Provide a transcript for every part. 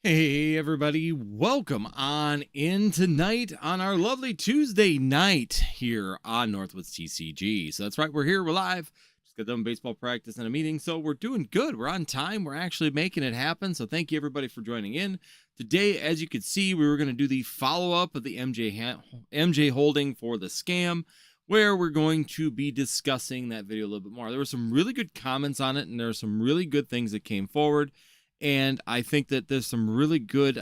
Hey everybody, welcome on in tonight on our lovely Tuesday night here on Northwoods TCG. So that's right, we're here, we're live. Just got done baseball practice and a meeting, so we're doing good. We're on time, we're actually making it happen. So thank you everybody for joining in. Today, as you could see, we were going to do the follow-up of the MJ holding for the scam, where we're going to be discussing that video a little bit more. There were some really good comments on it, and there are some really good things that came forward. And I think that there's some really good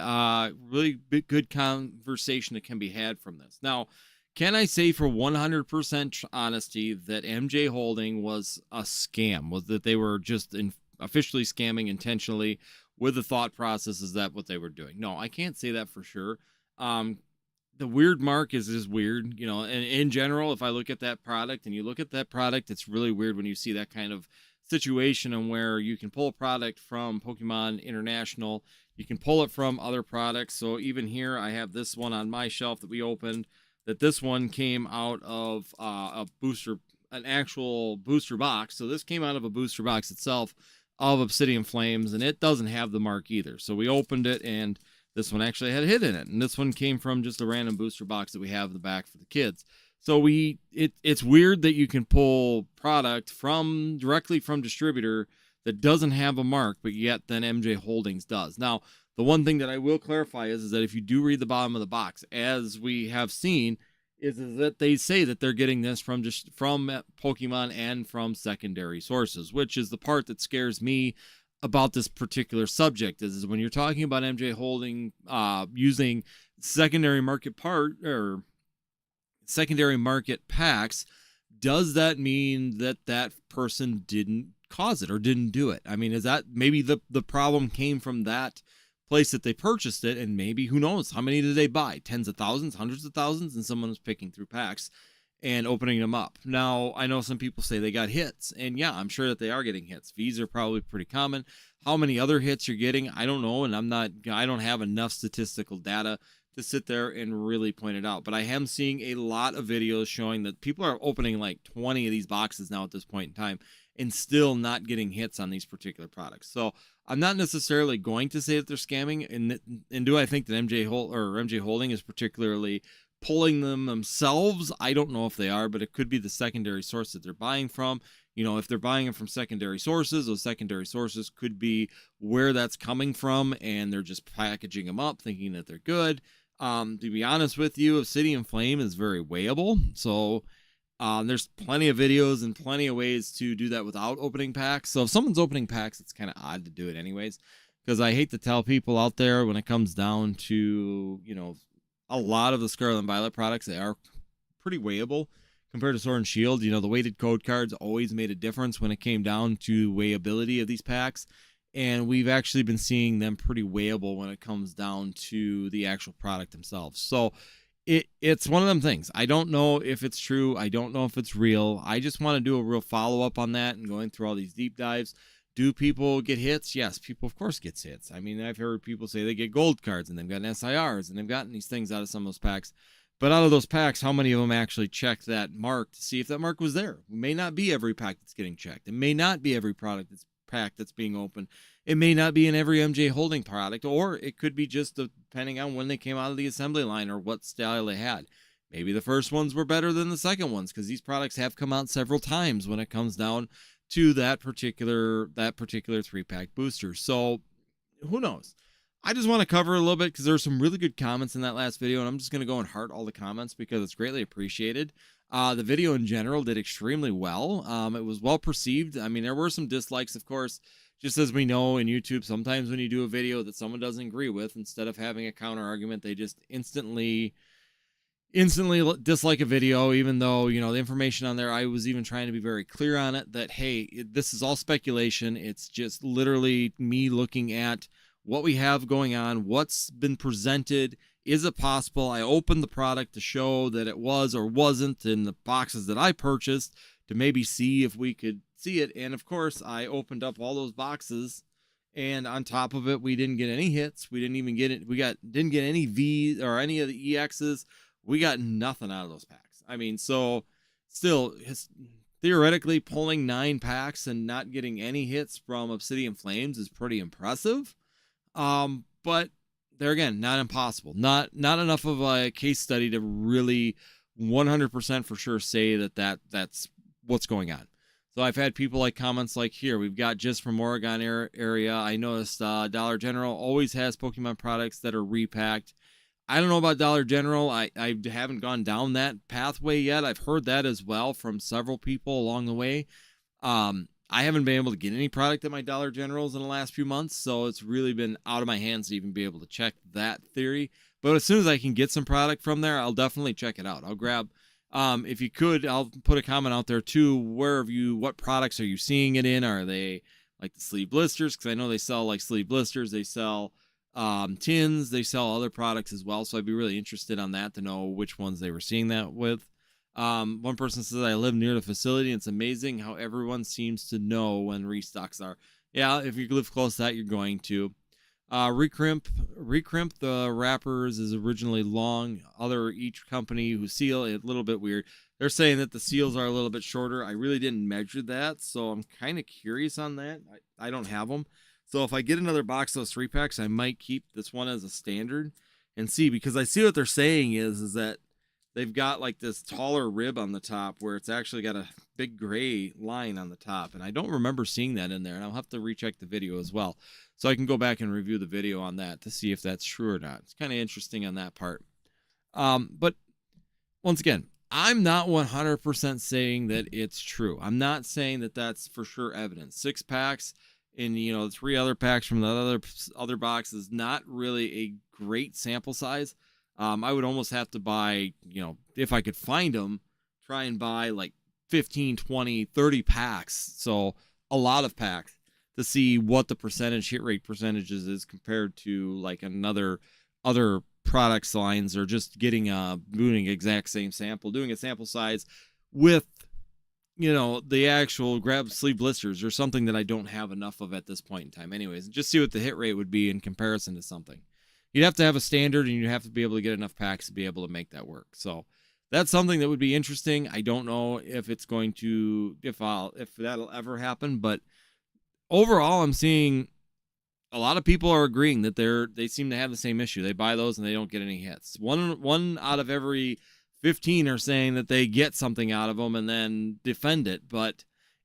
conversation that can be had from this. Now, can I say for 100% honesty that MJ Holding was a scam? Was that they were just officially scamming intentionally with the thought process? Is that what they were doing? No, I can't say that for sure. The weird mark is just weird, and in general, if I look at that product and you look at that product, it's really weird when you see that kind of situation and where you can pull a product from Pokemon International, you can pull it from other products. So even here, I have this one on my shelf that we opened, that this one came out of an actual booster box. So this came out of a booster box itself of Obsidian Flames, and it doesn't have the mark either. So we opened it, and this one actually had a hit in it, and this one came from just a random booster box that we have in the back for the kids. So it's weird that you can pull product directly from distributor that doesn't have a mark, but yet then MJ Holdings does. Now, the one thing that I will clarify is that if you do read the bottom of the box, as we have seen, is that they say that they're getting this from Pokemon and from secondary sources, which is the part that scares me about this particular subject. Is when you're talking about MJ Holding using secondary market packs, does that mean that that person didn't cause it or didn't do it? I mean, is that maybe the problem came from that place that they purchased it, and maybe, who knows, how many did they buy? Tens of thousands, hundreds of thousands, and someone was picking through packs and opening them up. Now, I know some people say they got hits, and yeah, I'm sure that they are getting hits. V's are probably pretty common. How many other hits you're getting, I don't know, and I don't have enough statistical data to sit there and really point it out. But I am seeing a lot of videos showing that people are opening like 20 of these boxes now at this point in time and still not getting hits on these particular products. So I'm not necessarily going to say that they're scamming. And do I think that MJ Holding is particularly pulling them themselves? I don't know if they are, but it could be the secondary source that they're buying from. If they're buying them from secondary sources, those secondary sources could be where that's coming from, and they're just packaging them up thinking that they're good. To be honest with you, Obsidian Flame is very weighable. So there's plenty of videos and plenty of ways to do that without opening packs. So if someone's opening packs, it's kind of odd to do it anyways, because I hate to tell people out there when it comes down to, a lot of the Scarlet and Violet products, they are pretty weighable compared to Sword and Shield. The weighted code cards always made a difference when it came down to weighability of these packs. And we've actually been seeing them pretty weighable when it comes down to the actual product themselves. So it's one of them things. I don't know if it's true. I don't know if it's real. I just want to do a real follow-up on that and going through all these deep dives. Do people get hits? Yes, people, of course, gets hits. I mean, I've heard people say they get gold cards and they've gotten SIRs and they've gotten these things out of some of those packs. But out of those packs, how many of them actually check that mark to see if that mark was there? It may not be every pack that's getting checked. It may not be every product pack that's being opened. It may not be in every MJ Holding product, or it could be just depending on when they came out of the assembly line or what style they had. Maybe the first ones were better than the second ones, because these products have come out several times when it comes down to that particular 3-pack booster. So who knows? I just want to cover a little bit because there's some really good comments in that last video, and I'm just going to go and heart all the comments because it's greatly appreciated. The video in general did extremely well. It was well perceived. I mean, there were some dislikes, of course, just as we know in YouTube. Sometimes when you do a video that someone doesn't agree with, instead of having a counter argument, they just instantly dislike a video, even though, the information on there, I was even trying to be very clear on it that, hey, this is all speculation. It's just literally me looking at what we have going on, what's been presented. Is it possible? I opened the product to show that it was or wasn't in the boxes that I purchased to maybe see if we could see it. And of course, I opened up all those boxes, and on top of it, we didn't get any hits. We didn't even get it. Didn't get any V or any of the EXs. We got nothing out of those packs. I mean, so still, theoretically, pulling 9 packs and not getting any hits from Obsidian Flames is pretty impressive. But there again, not impossible. Not enough of a case study to really 100% for sure say that's what's going on. So I've had people like comments like here. We've got just from Oregon area. I noticed Dollar General always has Pokemon products that are repacked. I don't know about Dollar General. I haven't gone down that pathway yet. I've heard that as well from several people along the way. I haven't been able to get any product at my Dollar Generals in the last few months, so it's really been out of my hands to even be able to check that theory. But as soon as I can get some product from there, I'll definitely check it out. I'll grab, if you could, I'll put a comment out there too. What products are you seeing it in? Are they like the sleeve blisters? Because I know they sell like sleeve blisters. They sell tins. They sell other products as well. So I'd be really interested on that to know which ones they were seeing that with. One person says, I live near the facility, and it's amazing how everyone seems to know when restocks are. Yeah, if you live close to that, you're going to. Recrimp the wrappers is originally long. Each company who seal it, a little bit weird. They're saying that the seals are a little bit shorter. I really didn't measure that, so I'm kind of curious on that. I don't have them. So if I get another box of those 3-packs, I might keep this one as a standard and see, because I see what they're saying is that they've got like this taller rib on the top where it's actually got a big gray line on the top. And I don't remember seeing that in there. And I'll have to recheck the video as well, so I can go back and review the video on that to see if that's true or not. It's kind of interesting on that part. But once again, I'm not 100% saying that it's true. I'm not saying that that's for sure evidence. 6 packs and, 3 other packs from the other box is not really a great sample size. I would almost have to buy, if I could find them, try and buy like 15, 20, 30 packs. So a lot of packs to see what the hit rate percentages is compared to like other products lines, or just doing exact same sample, doing a sample size with, the actual grab sleeve blisters or something that I don't have enough of at this point in time anyways, and just see what the hit rate would be in comparison to something. You'd have to have a standard, and you'd have to be able to get enough packs to be able to make that work. So that's something that would be interesting. I don't know if it's going to, if that'll ever happen, but overall, I'm seeing a lot of people are agreeing that they seem to have the same issue. They buy those and they don't get any hits. One out of every 15 are saying that they get something out of them and then defend it. But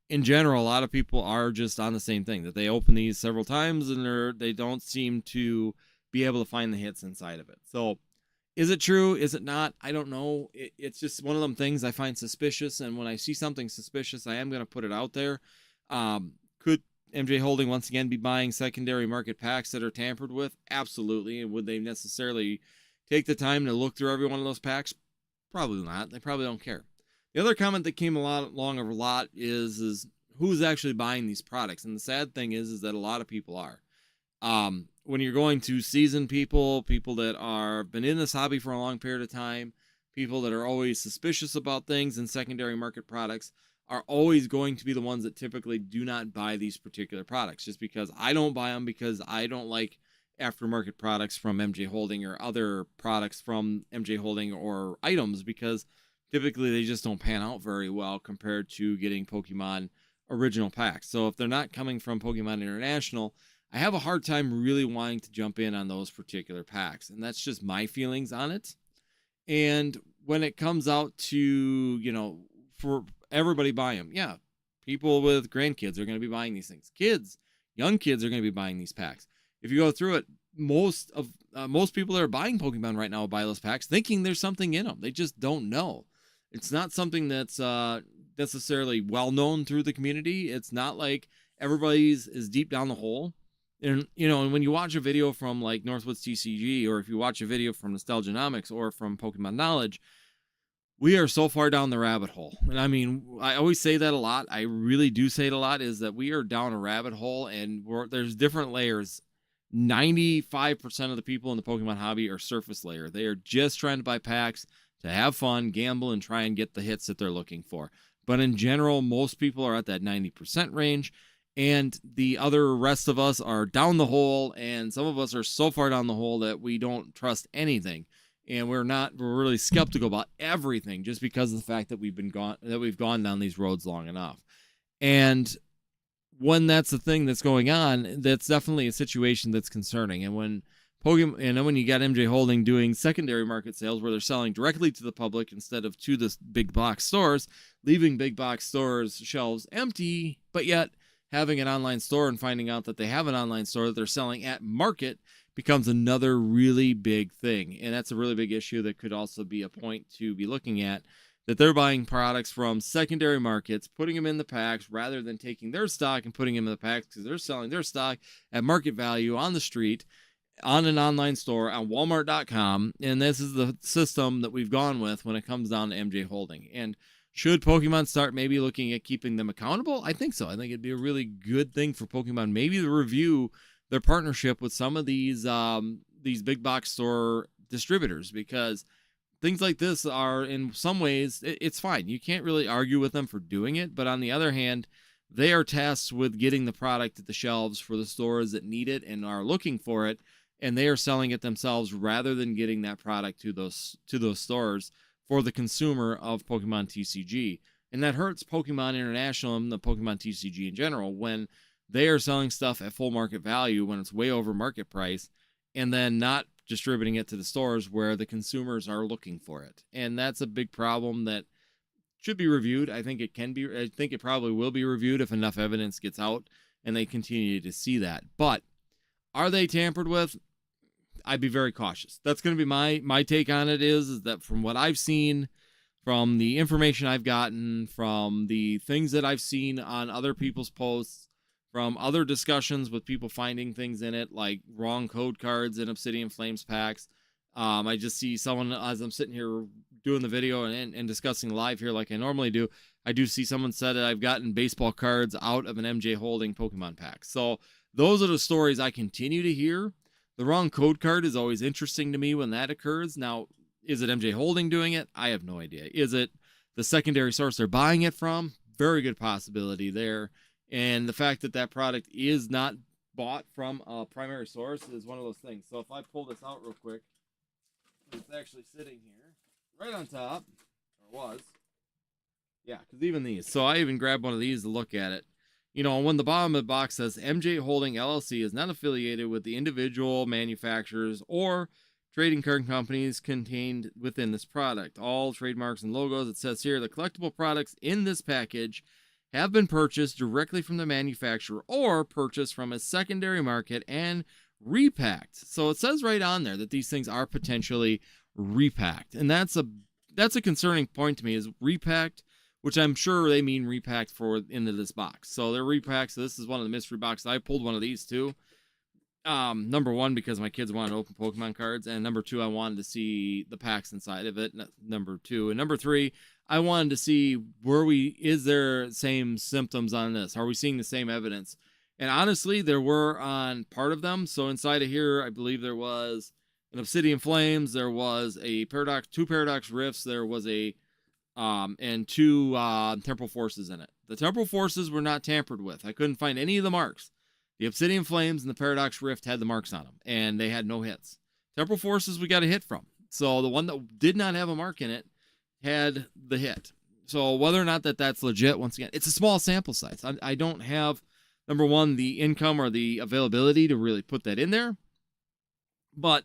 in general, a lot of people are just on the same thing, that they open these several times and they don't seem to be able to find the hits inside of it. So is it true? Is it not? I don't know. It's just one of them things I find suspicious. And when I see something suspicious, I am going to put it out there. Could MJ Holding once again be buying secondary market packs that are tampered with? Absolutely. And would they necessarily take the time to look through every one of those packs? Probably not. They probably don't care. The other comment that came along a lot is who's actually buying these products. And the sad thing is that a lot of people are. When you're going to seasoned people that are been in this hobby for a long period of time, people that are always suspicious about things and secondary market products are always going to be the ones that typically do not buy these particular products, just because I don't buy them, because I don't like aftermarket products from MJ Holding or other products from MJ Holding or items, because typically they just don't pan out very well compared to getting Pokemon original packs. So if they're not coming from Pokemon International, I have a hard time really wanting to jump in on those particular packs. And that's just my feelings on it. And when it comes out to, for everybody buying them, yeah, people with grandkids are going to be buying these things. Young kids are going to be buying these packs. If you go through it, most people that are buying Pokemon right now buy those packs thinking there's something in them. They just don't know. It's not something that's necessarily well known through the community. It's not like everybody's is deep down the hole. And, and when you watch a video from like Northwoods TCG, or if you watch a video from Nostalgianomics or from Pokemon Knowledge, we are so far down the rabbit hole. And I mean, I always say that a lot. I really do say it a lot, is that we are down a rabbit hole, and there's different layers. 95% of the people in the Pokemon hobby are surface layer. They are just trying to buy packs to have fun, gamble, and try and get the hits that they're looking for. But in general, most people are at that 90% range. And the other rest of us are down the hole, and some of us are so far down the hole that we don't trust anything, and we're really skeptical about everything, just because of the fact that we've gone down these roads long enough. And when that's the thing that's going on, that's definitely a situation that's concerning. And when Pokemon, and then when you got MJ Holding doing secondary market sales where they're selling directly to the public instead of to the big box stores, leaving big box stores shelves empty, but yet having an online store and finding out that they have an online store that they're selling at market becomes another really big thing. And that's a really big issue that could also be a point to be looking at, that they're buying products from secondary markets, putting them in the packs rather than taking their stock and putting them in the packs, because they're selling their stock at market value on the street, on an online store, on Walmart.com. And this is the system that we've gone with when it comes down to MJ Holding. And should Pokemon start maybe looking at keeping them accountable? I think so. I think it'd be a really good thing for Pokemon maybe to review their partnership with some of these big box store distributors, because things like this are, in some ways, it's fine. You can't really argue with them for doing it. But on the other hand, they are tasked with getting the product at the shelves for the stores that need it and are looking for it, and they are selling it themselves rather than getting that product to those stores for the consumer of Pokemon TCG. And that hurts Pokemon International and the Pokemon TCG in general when they are selling stuff at full market value when it's way over market price, and then not distributing it to the stores where the consumers are looking for it. And that's a big problem that should be reviewed. I think it can be. I think it probably will be reviewed if enough evidence gets out and they continue to see that. But are they tampered with? I'd be very cautious. That's going to be my take on it, is that from what I've seen, from the information I've gotten, from the things that I've seen on other people's posts, from other discussions with people finding things in it, like wrong code cards in Obsidian Flames packs. I just see someone, as I'm sitting here doing the video and discussing live here like I normally do, I do see someone said that I've gotten baseball cards out of an MJ Holding Pokemon pack. So those are the stories I continue to hear. The wrong code card is always interesting to me when that occurs. Now, is it MJ Holding doing it? I have no idea. Is it the secondary source they're buying it from? Very good possibility there. And the fact that that product is not bought from a primary source is one of those things. So if I pull this out real quick, it's actually sitting here right on top, or was. Yeah, because even these. So I even grabbed one of these to look at it. You know, when the bottom of the box says MJ Holding LLC is not affiliated with the individual manufacturers or trading card companies contained within this product. All trademarks and logos, it says here, the collectible products in this package have been purchased directly from the manufacturer or purchased from a secondary market and repacked. So it says right on there that these things are potentially repacked. And that's a concerning point to me, is repacked, which I'm sure they mean repacked for into this box. So they're repacked. So this is one of the mystery boxes. I pulled one of these too. Number one, because my kids wanted to open Pokemon cards, and number two, I wanted to see the packs inside of it. Number two, and number three, I wanted to see is there same symptoms on this? Are we seeing the same evidence? And honestly, there were on part of them. So inside of here, I believe there was an Obsidian Flames, there was a two Paradox Rifts, there was and two Temporal Forces in it. The Temporal Forces were not tampered with. I couldn't find any of the marks. The Obsidian Flames and the Paradox Rift had the marks on them, and they had no hits. Temporal Forces we got a hit from. So the one that did not have a mark in it had the hit. So whether or not that's legit, once again, it's a small sample size. I don't have, number one, the income or the availability to really put that in there. But,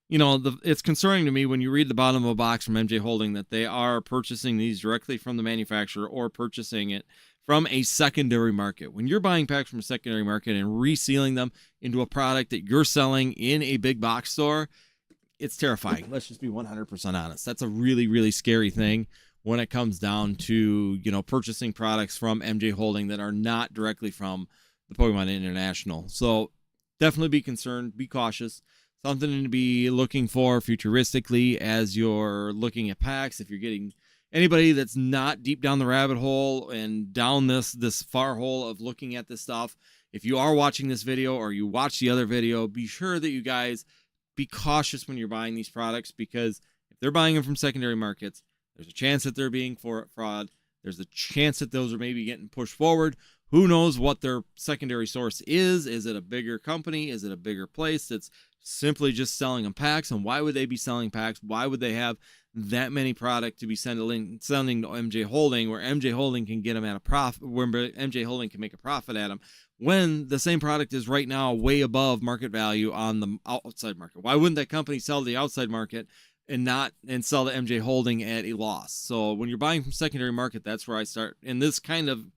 you know, it's concerning to me when you read the bottom of a box from MJ Holding that they are purchasing these directly from the manufacturer or purchasing it from a secondary market. When you're buying packs from a secondary market and resealing them into a product that you're selling in a big box store, it's terrifying. Let's just be 100% honest. That's a really, really scary thing when it comes down to, you know, purchasing products from MJ Holding that are not directly from the Pokemon International. So definitely be concerned, be cautious. Something to be looking for futuristically as you're looking at packs. If you're getting anybody that's not deep down the rabbit hole and down this far hole of looking at this stuff, if you are watching this video or you watch the other video, be sure that you guys be cautious when you're buying these products, because if they're buying them from secondary markets, there's a chance that they're being fraud. There's a chance that those are maybe getting pushed forward. Who knows what their secondary source is? Is it a bigger company? Is it a bigger place that's simply just selling them packs? And why would they be selling packs? Why would they have that many product to be sending to MJ Holding, where MJ Holding can get them at a profit, where MJ Holding can make a profit at them, when the same product is right now way above market value on the outside market. Why wouldn't that company sell to the outside market and sell to MJ Holding at a loss? So when you're buying from secondary market, that's where I start. In this kind of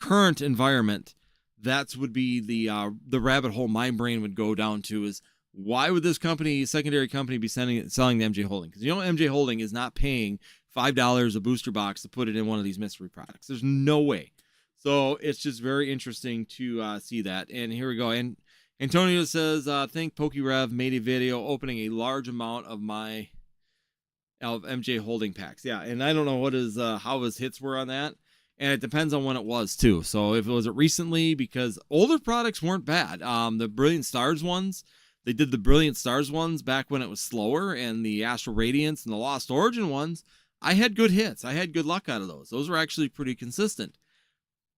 current environment, that's would be the rabbit hole my brain would go down to, is why would this secondary company, be selling to MJ Holding? Because MJ Holding is not paying $5 a booster box to put it in one of these mystery products. There's no way. So it's just very interesting to see that. And here we go. And Antonio says, I think PokeRev made a video opening a large amount of MJ Holding packs. Yeah, and I don't know how his hits were on that. And it depends on when it was too. So if it was recently, because older products weren't bad. The Brilliant Stars ones, they did the Brilliant Stars ones back when it was slower, and the Astral Radiance and the Lost Origin ones, I had good hits. I had good luck out of those. Those were actually pretty consistent.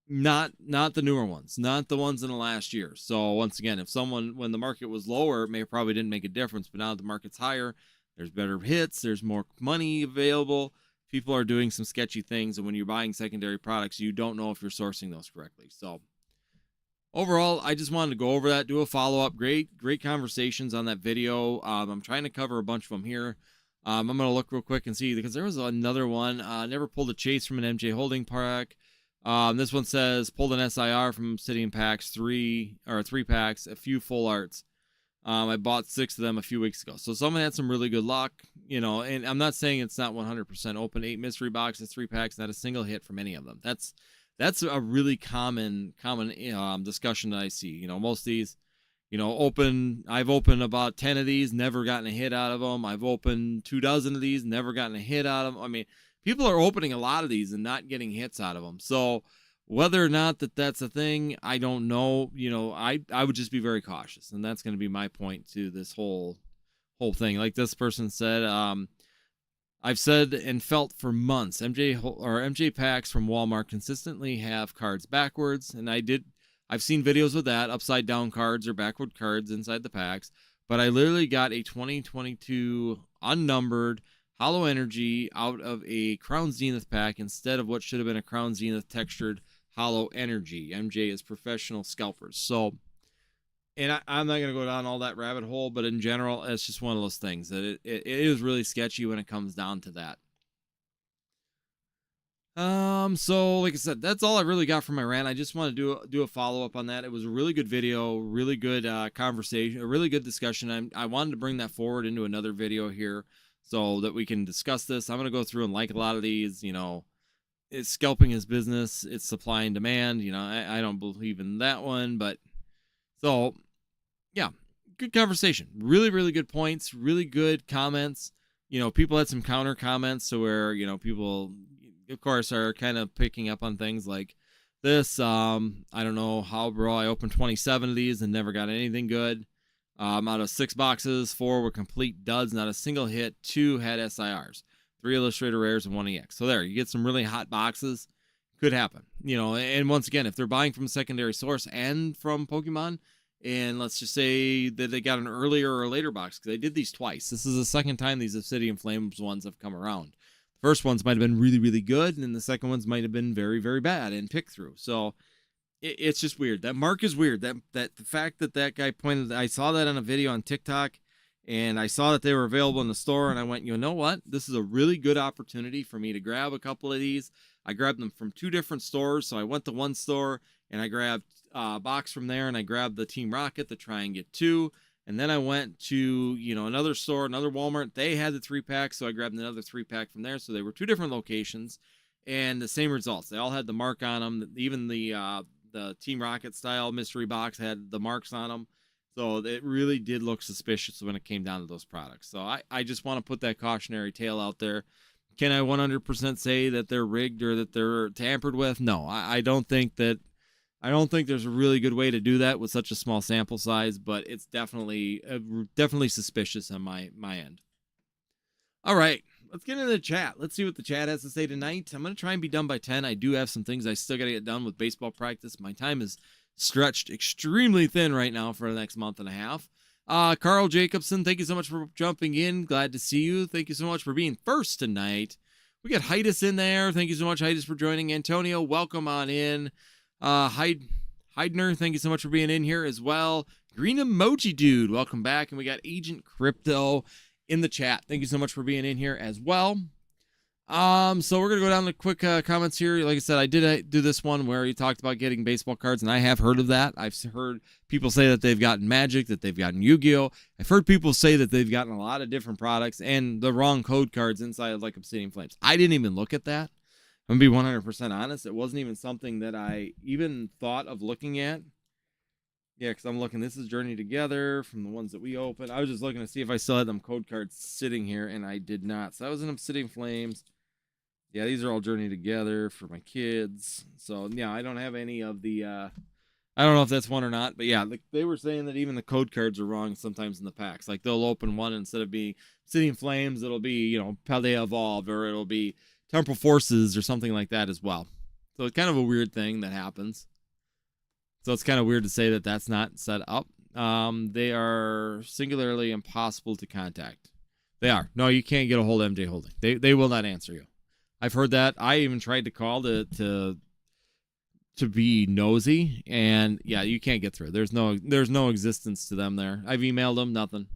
Not the newer ones, not the ones in the last year. So once again, when the market was lower, it probably didn't make a difference. But now that the market's higher, there's better hits, there's more money available. People are doing some sketchy things, and when you're buying secondary products, you don't know if you're sourcing those correctly. So overall, I just wanted to go over that, do a follow-up. Great conversations on that video. I'm trying to cover a bunch of them here. I'm going to look real quick and see, because there was another one. Never pulled a chase from an MJ Holding pack. This one says, pulled an SIR from Obsidian packs, three packs, a few full arts. I bought 6 of them a few weeks ago. So someone had some really good luck, and I'm not saying it's not 100% open. 8 mystery boxes, 3 packs, not a single hit from any of them. That's a really common discussion that I see. Most of these, I've opened about 10 of these, never gotten a hit out of them. I've opened 24 of these, never gotten a hit out of them. I mean, people are opening a lot of these and not getting hits out of them. So whether or not that's a thing, I don't know. I would just be very cautious, and that's going to be my point to this whole thing. Like this person said, I've said and felt for months, MJ packs from Walmart consistently have cards backwards, and I've seen videos of that, upside down cards or backward cards inside the packs, but I literally got a 2022 unnumbered Hollow Energy out of a Crown Zenith pack instead of what should have been a Crown Zenith textured Hollow Energy. MJ is professional scalpers. So, and I'm not going to go down all that rabbit hole, but in general, it's just one of those things that it is really sketchy when it comes down to that. So like I said, that's all I really got from my rant. I just want to do a follow-up on that. It was a really good video, really good conversation, a really good discussion. I wanted to bring that forward into another video here so that we can discuss this. I'm going to go through and like a lot of these, it's scalping is business, it's supply and demand. I don't believe in that one, but so yeah, good conversation. Really, really good points, really good comments. People had some counter comments to where, people, of course, are kind of picking up on things like this. I don't know how, bro, I opened 27 of these and never got anything good. Out of 6 boxes, 4 were complete duds, not a single hit. 2 had SIRs, 3 Illustrator Rares, and 1 EX. So there, you get some really hot boxes. Could happen. And once again, if they're buying from a secondary source and from Pokemon, and let's just say that they got an earlier or later box, because they did these twice. This is the second time these Obsidian Flames ones have come around. The first ones might have been really, really good, and then the second ones might have been very, very bad and pick through. So it's just weird. That mark is weird. That the fact that guy pointed, I saw that on a video on TikTok, and I saw that they were available in the store, and I went, you know what? This is a really good opportunity for me to grab a couple of these. I grabbed them from 2 different stores, so I went to one store, and I grabbed a box from there, and I grabbed the Team Rocket to try and get 2. And then I went to, another store, another Walmart. They had the 3-pack, so I grabbed another 3-pack from there. So they were 2 different locations, and the same results. They all had the mark on them. Even the Team Rocket style mystery box had the marks on them. So it really did look suspicious when it came down to those products. So I just want to put that cautionary tale out there. Can I 100% say that they're rigged or that they're tampered with? No, I don't think there's a really good way to do that with such a small sample size, but it's definitely suspicious on my end. All right, let's get into the chat. Let's see what the chat has to say tonight. I'm going to try and be done by 10. I do have some things I still got to get done with baseball practice. My time is stretched extremely thin right now for the next month and a half. Carl Jacobson, thank you so much for jumping in. Glad to see you. Thank you so much for being first tonight. We got Heidi's in there. Thank you so much, Heidi's, for joining. Antonio, welcome on in. Heidner, thank you so much for being in here as well. Green Emoji Dude, welcome back. And we got Agent Crypto in the chat. Thank you so much for being in here as well. So we're gonna go down to quick comments here. Like I said, I did do this one where he talked about getting baseball cards, and I have heard of that. I've heard people say that they've gotten Magic, that they've gotten Yu-Gi-Oh. I've heard people say that they've gotten a lot of different products and the wrong code cards inside of like Obsidian Flames. I didn't even look at that. I'm gonna be 100% honest. It wasn't even something that I even thought of looking at. Yeah, because I'm looking. This is Journey Together from the ones that we opened. I was just looking to see if I still had them code cards sitting here, and I did not. So I was in Obsidian Flames. Yeah, these are all Journey Together for my kids. So, yeah, I don't have any of the, I don't know if that's one or not. But, yeah, they were saying that even the code cards are wrong sometimes in the packs. Like, they'll open one, instead of being Obsidian Flames, it'll be, you know, Paldea Evolved, or it'll be Temporal Forces or something like that as well. So, it's kind of a weird thing that happens. So, it's kind of weird to say that that's not set up. They are singularly impossible to contact. They are. No, you can't get a hold of MJ Holding. They will not answer you. I've heard that. I even tried to call to be nosy, and yeah, you can't get through. There's no existence to them there. I've emailed them, nothing.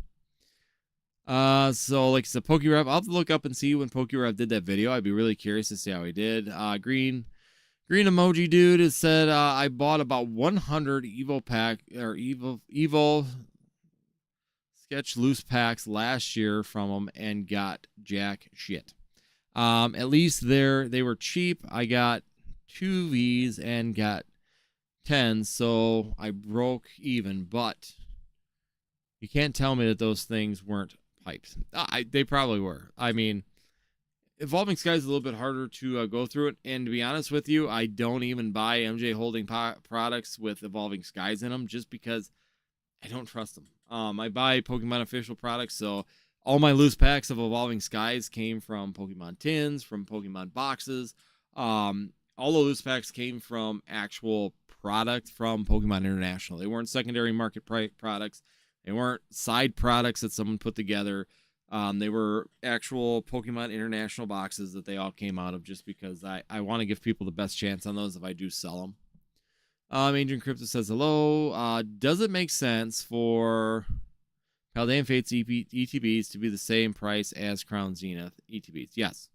So like I said, PokeRev, I'll have to look up and see when PokeRev did that video. I'd be really curious to see how he did. Green Emoji Dude has said, I bought about 100 Evo pack or Evo sketch loose packs last year from them and got jack shit. At least they were cheap. I got 2 Vs and got 10, so I broke even. But you can't tell me that those things weren't piped. They probably were. I mean, Evolving Skies is a little bit harder to go through it. And to be honest with you, I don't even buy MJ Holding products with Evolving Skies in them just because I don't trust them. I buy Pokemon official products, so all my loose packs of Evolving Skies came from Pokemon tins, from Pokemon boxes. All the loose packs came from actual product from Pokemon International. They weren't secondary market products. They weren't side products that someone put together. They were actual Pokemon International boxes that they all came out of, just because I want to give people the best chance on those if I do sell them. Agent Crypto says, hello. Does it make sense for Paldean Fates ETBs to be the same price as Crown Zenith ETBs? Yes.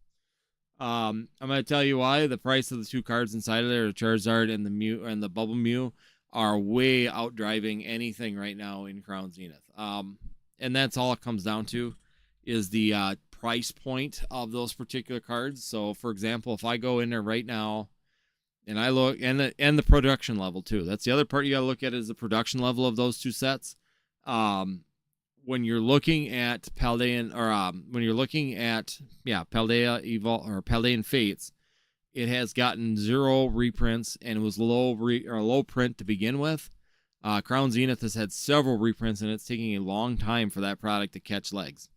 I'm going to tell you why. The price of the 2 cards inside of there, the Charizard and the Mew and the Bubble Mew, are way outdriving anything right now in Crown Zenith. And that's all it comes down to, is the price point of those particular cards. So, for example, if I go in there right now and I look, and the production level too. That's the other part you got to look at, is the production level of those 2 sets. When you're looking at Paldean, or when you're looking at Paldea Evolve or Paldean Fates, it has gotten 0 reprints, and it was low print to begin with. Crown Zenith has had several reprints, and it's taking a long time for that product to catch legs.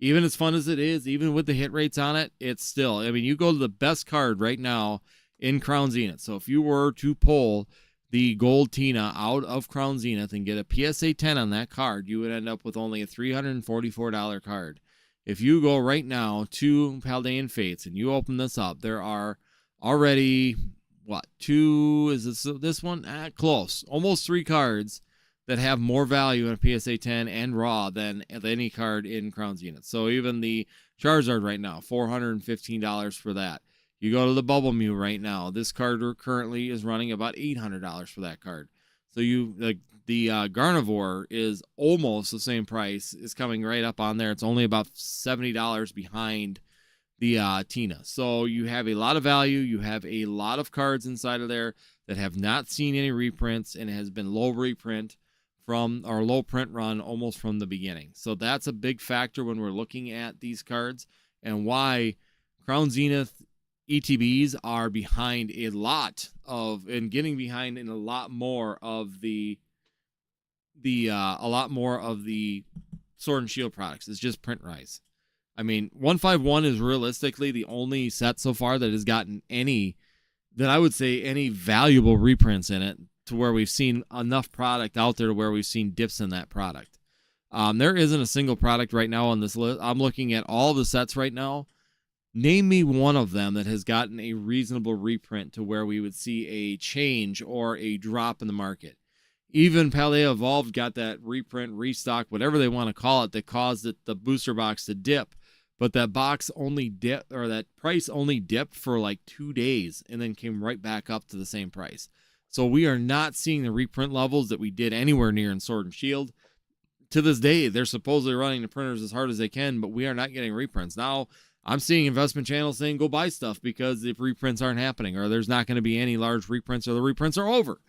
Even as fun as it is, even with the hit rates on it, it's still, I mean, you go to the best card right now in Crown Zenith. So if you were to pull the Gold Tina out of Crown Zenith and get a PSA 10 on that card, you would end up with only a $344 card. If you go right now to Paldean Fates and you open this up, there are already, what, 2, is this one? Close. Almost 3 cards that have more value in a PSA 10 and raw than any card in Crown Zenith. So even the Charizard right now, $415 for that. You go to the Bubble Mew right now. This card currently is running about $800 for that card. So the Gardevoir is almost the same price. It's coming right up on there. It's only about $70 behind the Tina. So you have a lot of value. You have a lot of cards inside of there that have not seen any reprints, and it has been low reprint from, or low print run almost from the beginning. So that's a big factor when we're looking at these cards, and why Crown Zenith ETBs are behind a lot of, and getting behind in a lot more of the Sword and Shield products. It's just print rise. I mean, 151 is realistically the only set so far that has gotten any, that I would say, any valuable reprints in it, to where we've seen enough product out there to where we've seen dips in that product. There isn't a single product right now on this list. I'm looking at all the sets right now. Name me one of them that has gotten a reasonable reprint to where we would see a change or a drop in the market. Even Paldea Evolved got that reprint, restock, whatever they want to call it, that caused the booster box to dip. But that box only dipped, or that price only dipped for like 2 days and then came right back up to the same price. So we are not seeing the reprint levels that we did anywhere near in Sword and Shield. To this day, they're supposedly running the printers as hard as they can, but we are not getting reprints. Now, I'm seeing investment channels saying go buy stuff because if reprints aren't happening, or there's not going to be any large reprints, or the reprints are over.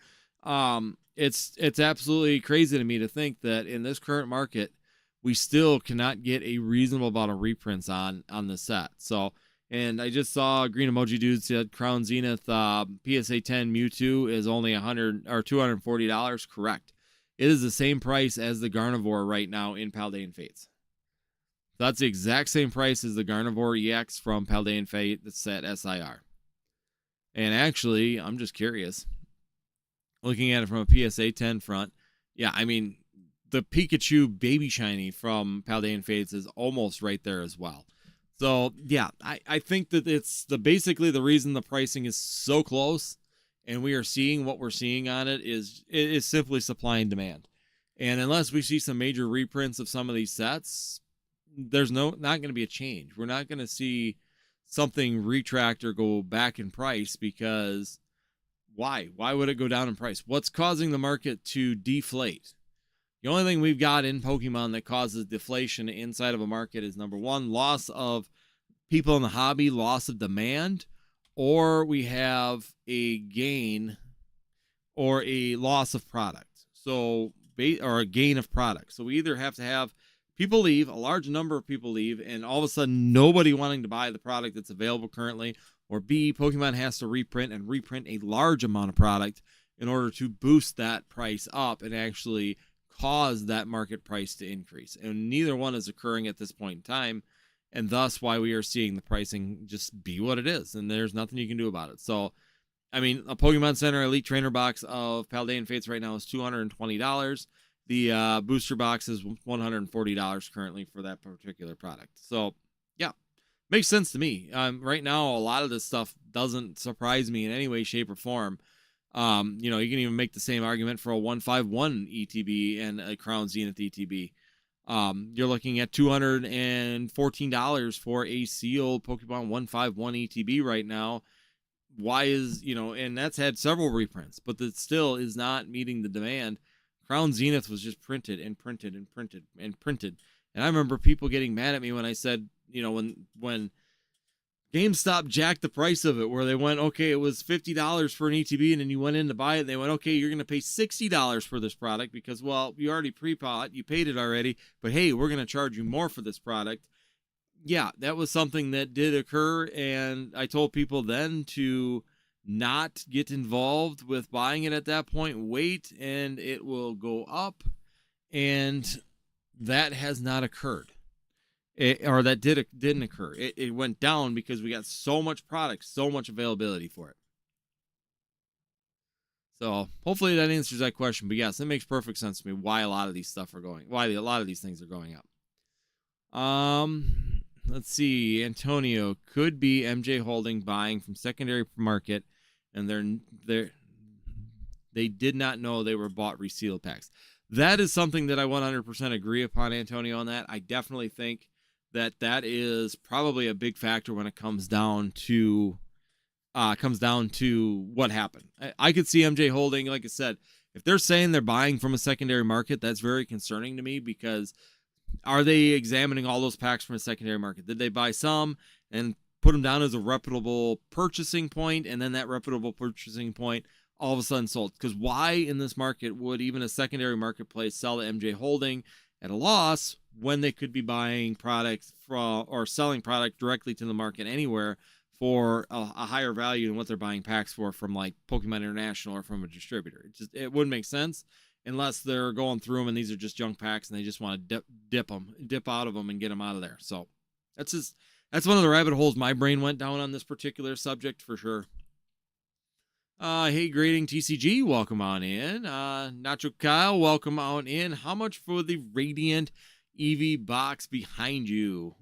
It's absolutely crazy to me to think that in this current market, we still cannot get a reasonable amount of reprints on the set. So, and I just saw Green Emoji Dude said Crown Zenith PSA 10 Mewtwo is only $100 or $240. Correct. It is the same price as the Gardevoir right now in Paldean Fates. That's the exact same price as the Gardevoir EX from Paldean Fate that's at SIR. And actually, I'm just curious. Looking at it from a PSA 10 front, yeah, I mean, the Pikachu Baby Shiny from Paldean Fates is almost right there as well. So, yeah, I think that it's basically the reason the pricing is so close and we are seeing what we're seeing on it is simply supply and demand. And unless we see some major reprints of some of these sets, there's not going to be a change. We're not going to see something retract or go back in price because why? Why would it go down in price? What's causing the market to deflate? The only thing we've got in Pokemon that causes deflation inside of a market is, number one, loss of people in the hobby, loss of demand, or we have a gain or a loss of product. So, or a gain of product. So we either have to have people leave, a large number of people leave, and all of a sudden nobody wanting to buy the product that's available currently, or B, Pokemon has to reprint a large amount of product in order to boost that price up and actually cause that market price to increase. And neither one is occurring at this point in time, and thus why we are seeing the pricing just be what it is, and there's nothing you can do about it. So, I mean, a Pokemon Center Elite Trainer box of Paldean Fates right now is $220. The booster box is $140 currently for that particular product. So, yeah, makes sense to me. Right now, a lot of this stuff doesn't surprise me in any way, shape, or form. You can even make the same argument for a 151 ETB and a Crown Zenith ETB. You're looking at $214 for a sealed Pokemon 151 ETB right now. Why is, and that's had several reprints, but that still is not meeting the demand. Crown Zenith was just printed and printed and printed and printed. And I remember people getting mad at me when I said, when GameStop jacked the price of it, where they went, okay, it was $50 for an ETB, and then you went in to buy it, and they went, okay, you're going to pay $60 for this product because, well, you already pre-bought, you paid it already, but hey, we're going to charge you more for this product. Yeah, that was something that did occur, and I told people then to not get involved with buying it at that point. Wait, and it will go up, and that has not occurred. Didn't occur. It went down because we got so much product, so much availability for it. So hopefully that answers that question. But yes, it makes perfect sense to me why a lot of these things are going up. Let's see. Antonio, could be MJ Holding buying from secondary market, and they did not know they were bought resealed packs. That is something that I 100% agree upon, Antonio, on that. I definitely think that is probably a big factor when it comes down to what happened. I could see MJ Holding, like I said, if they're saying they're buying from a secondary market, that's very concerning to me, because are they examining all those packs from a secondary market? Did they buy some and put them down as a reputable purchasing point, and then that reputable purchasing point all of a sudden sold? Because why in this market would even a secondary marketplace sell to MJ Holding at a loss when they could be buying products from or selling product directly to the market anywhere for a higher value than what they're buying packs for from like Pokemon International or from a distributor? It wouldn't make sense unless they're going through them and these are just junk packs and they just want to dip out of them and get them out of there. So that's one of the rabbit holes my brain went down on this particular subject for sure. Hey, grading TCG, welcome on in. Nacho Kyle, welcome on in. How much for the Radiant EV box behind you?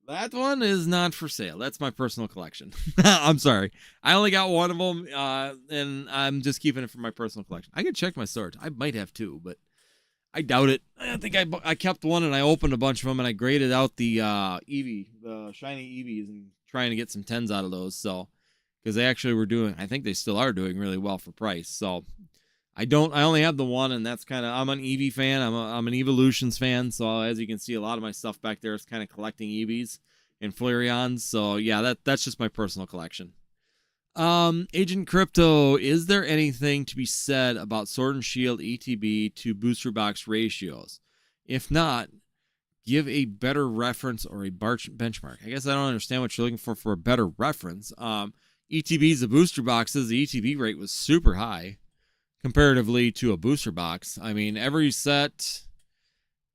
That one is not for sale. That's my personal collection. I'm sorry. I only got one of them, and I'm just keeping it for my personal collection. I could check my storage. I might have two, but I doubt it. I think I kept one, and I opened a bunch of them, and I graded out the Eevee, the shiny Eevees, and trying to get some 10s out of those. So, because they actually were doing, I think they still are doing really well for price. So, I only have the one, and that's kind of, I'm an Eevee fan. I'm an Evolutions fan. So, as you can see, a lot of my stuff back there is kind of collecting Eevees and Flareons. So, yeah, that's just my personal collection. Agent Crypto, is there anything to be said about Sword and Shield ETB to booster box ratios? If not, give a better reference or a benchmark. I guess I don't understand what you're looking for a better reference. ETBs, the booster boxes, the ETB rate was super high comparatively to a booster box. I mean, every set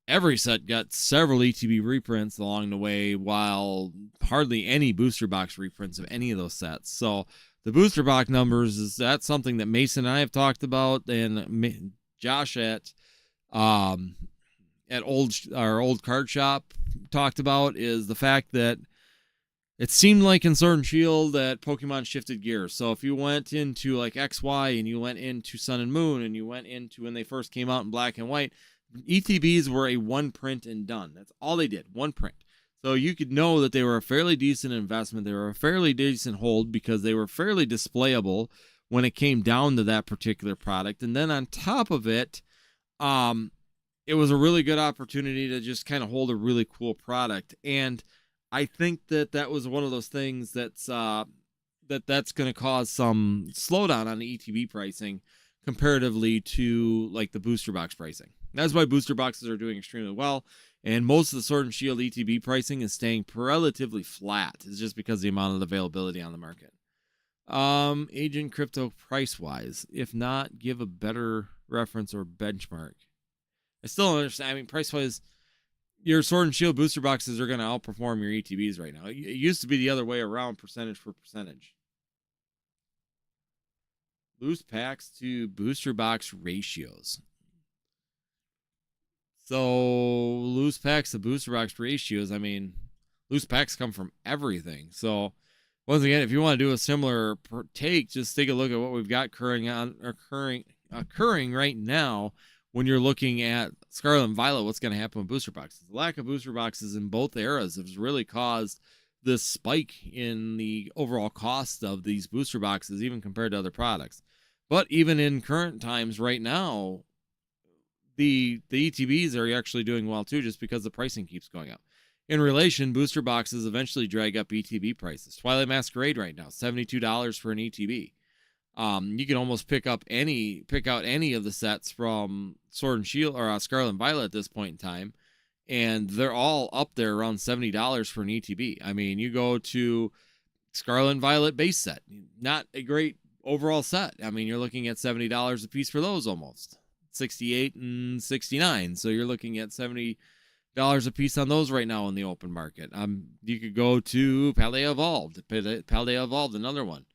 got several ETB reprints along the way, while hardly any booster box reprints of any of those sets. So the booster box numbers, that's something that Mason and I have talked about, and Josh at our old card shop talked about, is the fact that it seemed like in Sword and Shield that Pokemon shifted gears. So if you went into like XY and you went into Sun and Moon and you went into when they first came out in black and white, ETBs were a one print and done. That's all they did, one print. So you could know that they were a fairly decent investment. They were a fairly decent hold because they were fairly displayable when it came down to that particular product. And then on top of it, it was a really good opportunity to just kind of hold a really cool product. And I think that was one of those things that's going to cause some slowdown on the ETB pricing comparatively to like the booster box pricing. That's why booster boxes are doing extremely well, and most of the Sword and Shield ETB pricing is staying relatively flat. It's just because of the amount of availability on the market. Agent Crypto price wise, if not, give a better reference or benchmark. I still don't understand. I mean, price wise, your Sword and Shield booster boxes are going to outperform your ETBs right now. It used to be the other way around, percentage for percentage. Loose packs to booster box ratios. So loose packs to booster box ratios, I mean, loose packs come from everything. So once again, if you want to do a similar take, just take a look at what we've got occurring right now. When you're looking at Scarlet and Violet, what's going to happen with booster boxes? The lack of booster boxes in both eras has really caused this spike in the overall cost of these booster boxes, even compared to other products. But even in current times right now, the ETBs are actually doing well too, just because the pricing keeps going up. In relation, booster boxes eventually drag up ETB prices. Twilight Masquerade right now, $72 for an ETB. You can almost pick out any of the sets from Sword and Shield or Scarlet and Violet at this point in time, and they're all up there around $70 for an ETB. I mean, you go to Scarlet and Violet base set, not a great overall set. I mean, you're looking at $70 a piece for those almost. 68 and 69. So you're looking at $70 a piece on those right now in the open market. You could go to Paldea Evolved. Paldea Evolved, another one.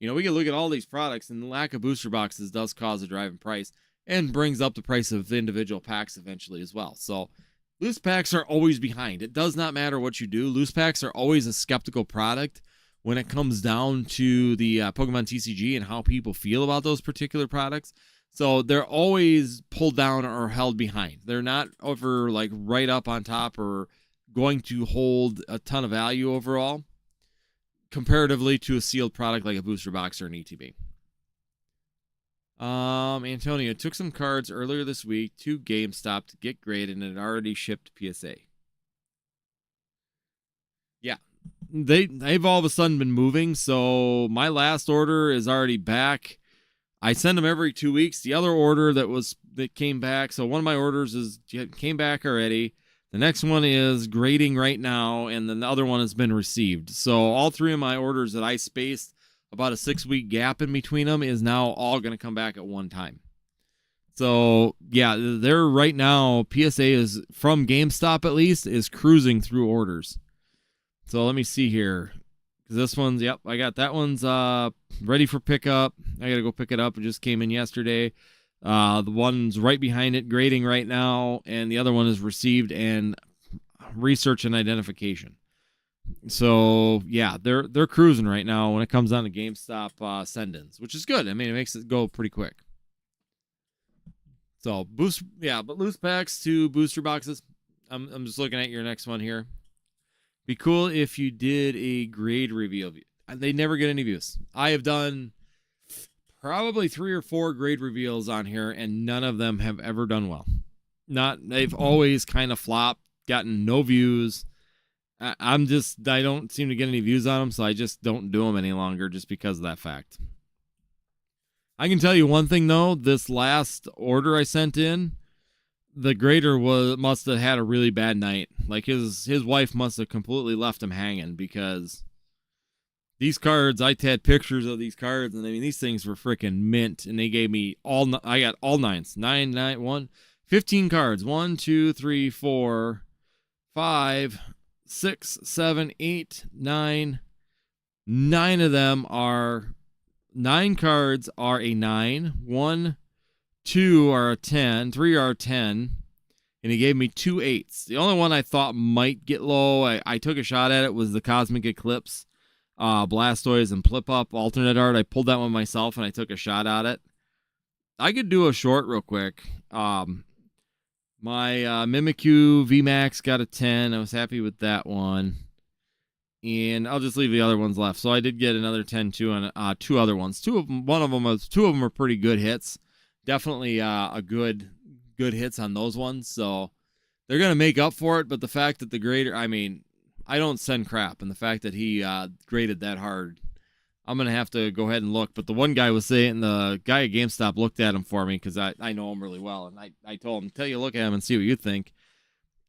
You know, we can look at all these products, and the lack of booster boxes does cause a drive in price and brings up the price of individual packs eventually as well. So loose packs are always behind. It does not matter what you do. Loose packs are always a skeptical product when it comes down to the Pokemon TCG and how people feel about those particular products. So they're always pulled down or held behind. They're not over like right up on top or going to hold a ton of value overall comparatively to a sealed product like a booster box or an ETB. Antonio took some cards earlier this week to GameStop to get graded and it already shipped PSA. Yeah, they've all of a sudden been moving. So my last order is already back. I send them every 2 weeks. The other order that came back, so one of my orders came back already. The next one is grading right now, and then the other one has been received. So all three of my orders that I spaced about a 6-week gap in between them is now all going to come back at one time. So yeah, they're right now, PSA is, from GameStop at least, is cruising through orders. So let me see here. This one's, yep, I got that one's ready for pickup. I got to go pick it up. It just came in yesterday. The one's right behind it, grading right now, and the other one is received and research and identification. So yeah, they're cruising right now when it comes down to GameStop send-ins, which is good. I mean, it makes it go pretty quick. So but loose packs to booster boxes. I'm just looking at your next one here. Be cool if you did a grade reveal. They never get any views. I have done probably 3 or 4 grade reveals on here, and none of them have ever done well. They've always kind of flopped, gotten no views. I don't seem to get any views on them, so I just don't do them any longer just because of that fact. I can tell you one thing though, this last order I sent in, the grader must have had a really bad night. Like his wife must have completely left him hanging, because these cards, I had pictures of these cards, and I mean, these things were freaking mint, and they gave me I got all 9s. 15 cards. 1, 2, 3, 4, 5, 6, 7, 8, 9. 9 of them are 9 cards are a 9. 1, 2 are a 10. 3 are a 10. And he gave me 2 8s. The only one I thought might get low, I took a shot at it, was the Cosmic Eclipse, Blastoise, and Flip Up alternate art. I pulled that one myself, and I took a shot at it. I could do a short real quick. My Mimikyu VMAX got a 10. I was happy with that one. And I'll just leave the other ones left. So I did get another 10 too, and 2 other ones. 2 of them are pretty good hits. Definitely a good hits on those ones. So they're gonna make up for it. But the fact that the grader, I mean, I don't send crap, and the fact that he graded that hard, I'm gonna have to go ahead and look. But the one guy was saying, the guy at GameStop looked at him for me, because I know him really well, and I told him, tell you, look at him and see what you think.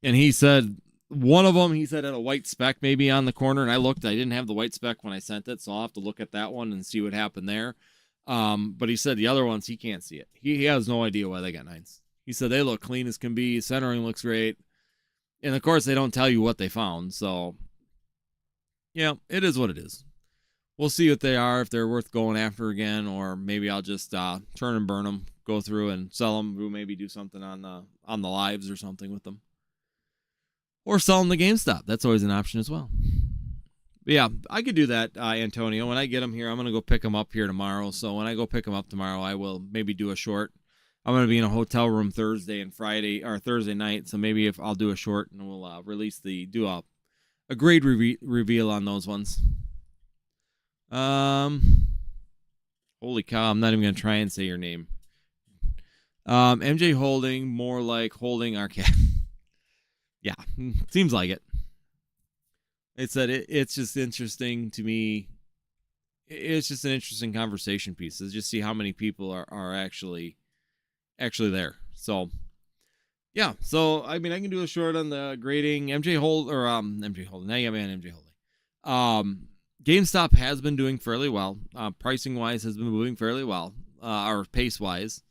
And he said, one of them, he said, had a white speck maybe on the corner, and I looked. I didn't have the white speck when I sent it, so I'll have to look at that one and see what happened there. But he said the other ones, he can't see it. He has no idea why they got 9s. He said they look clean as can be. Centering looks great. And, of course, they don't tell you what they found. So, yeah, it is what it is. We'll see what they are, if they're worth going after again, or maybe I'll just turn and burn them, go through and sell them. We'll maybe do something on the lives or something with them. Or sell them to GameStop. That's always an option as well. But yeah, I could do that, Antonio. When I get them here, I'm going to go pick them up here tomorrow. So when I go pick them up tomorrow, I will maybe do a short. I'm going to be in a hotel room Thursday and Friday, or Thursday night. So maybe if I'll do a short, and we'll do a grade reveal on those ones. Holy cow, I'm not even going to try and say your name. MJ Holding, more like holding our cat. Yeah, seems like it. It said it's just interesting to me. It's just an interesting conversation piece to just see how many people are actually there. So, yeah. So, I mean, I can do a short on the grading. MJ Holding. Now you got me on MJ Holding. GameStop has been doing fairly well. Pricing wise has been moving fairly well. Or pace wise.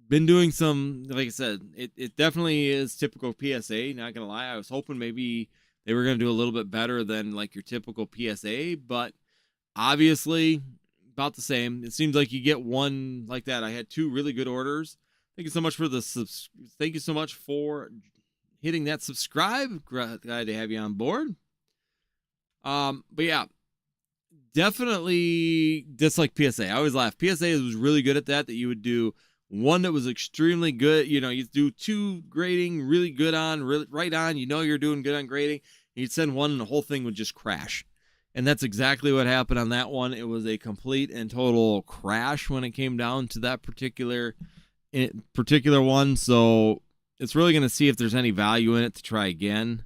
Been doing some, like I said, it definitely is typical PSA, not gonna lie. I was hoping maybe they were gonna do a little bit better than like your typical PSA, but obviously about the same. It seems like you get one like that. I had 2 really good orders. Thank you so much for hitting that subscribe. Glad to have you on board. But yeah, definitely dislike PSA. I always laugh. PSA was really good at that you would do one that was extremely good. You know, you do 2 grading, really good on, right on. You know you're doing good on grading. You'd send one, and the whole thing would just crash. And that's exactly what happened on that one. It was a complete and total crash when it came down to that particular one. So it's really going to see if there's any value in it to try again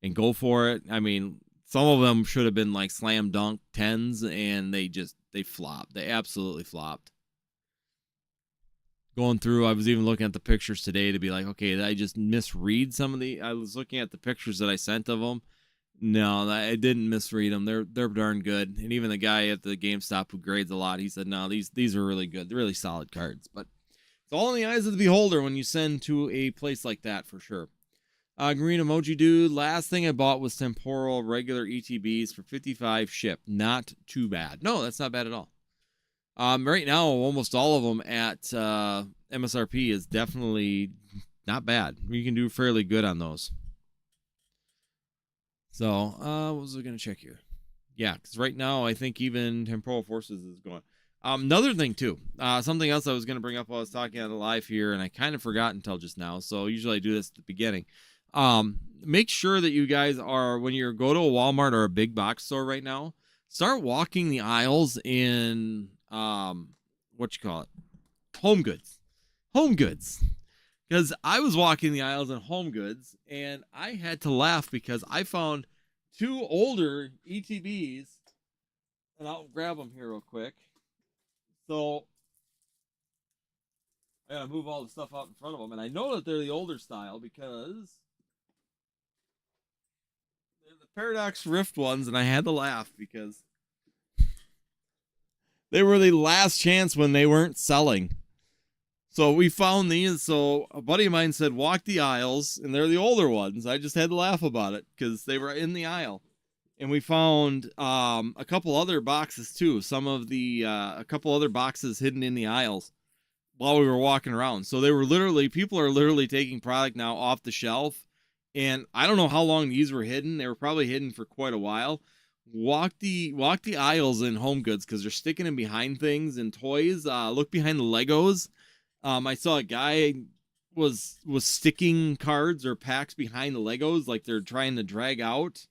and go for it. I mean, some of them should have been like slam dunk 10s, and they flopped. They absolutely flopped. Going through, I was even looking at the pictures today to be like, okay, did I just misread some of I was looking at the pictures that I sent of them. No, I didn't misread them. They're darn good. And even the guy at the GameStop who grades a lot, he said, no, these are really good. They're really solid cards. But it's all in the eyes of the beholder when you send to a place like that, for sure. Green emoji dude. Last thing I bought was temporal regular ETBs for 55 ship. Not too bad. No, that's not bad at all. Right now, almost all of them at MSRP is definitely not bad. You can do fairly good on those. So, what was I going to check here? Yeah, because right now, I think even Temporal Forces is going. Another thing, too. Something else I was going to bring up while I was talking on the live here, and I kind of forgot until just now. So, usually I do this at the beginning. Make sure that you guys are, when you go to a Walmart or a big box store right now, start walking the aisles in, what you call it? Home Goods. Home Goods. Because I was walking the aisles in Home Goods, and I had to laugh because I found 2 older ETBs, and I'll grab them here real quick. So I gotta move all the stuff out in front of them, and I know that they're the older style because they're the Paradox Rift ones, and I had to laugh because they were the last chance when they weren't selling. So we found these. So a buddy of mine said, walk the aisles, and they're the older ones. I just had to laugh about it because they were in the aisle. And we found a couple other boxes too. A couple other boxes hidden in the aisles while we were walking around. So people are literally taking product now off the shelf. And I don't know how long these were hidden. They were probably hidden for quite a while. Walk the aisles in Home Goods because they're sticking them behind things and toys. Look behind the Legos. I saw a guy was sticking cards or packs behind the Legos like they're trying to drag out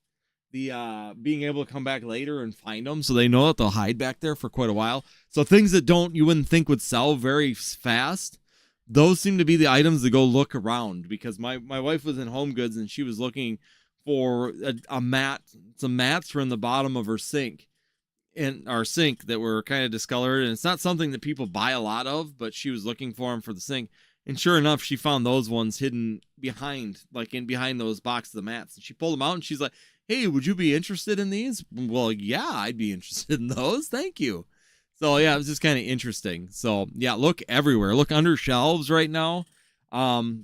the being able to come back later and find them, so they know that they'll hide back there for quite a while. So things that you wouldn't think would sell very fast, those seem to be the items to go look around. Because my wife was in Home Goods and she was looking for some mats from the bottom of her sink. In our sink that were kind of discolored, and it's not something that people buy a lot of, but she was looking for them for the sink, and sure enough, she found those ones hidden behind those boxes of mats, and she pulled them out, and she's like, hey, would you be interested in these? Well, yeah, I'd be interested in those, thank you. So yeah, it was just kind of interesting. So yeah, look everywhere, look under shelves right now.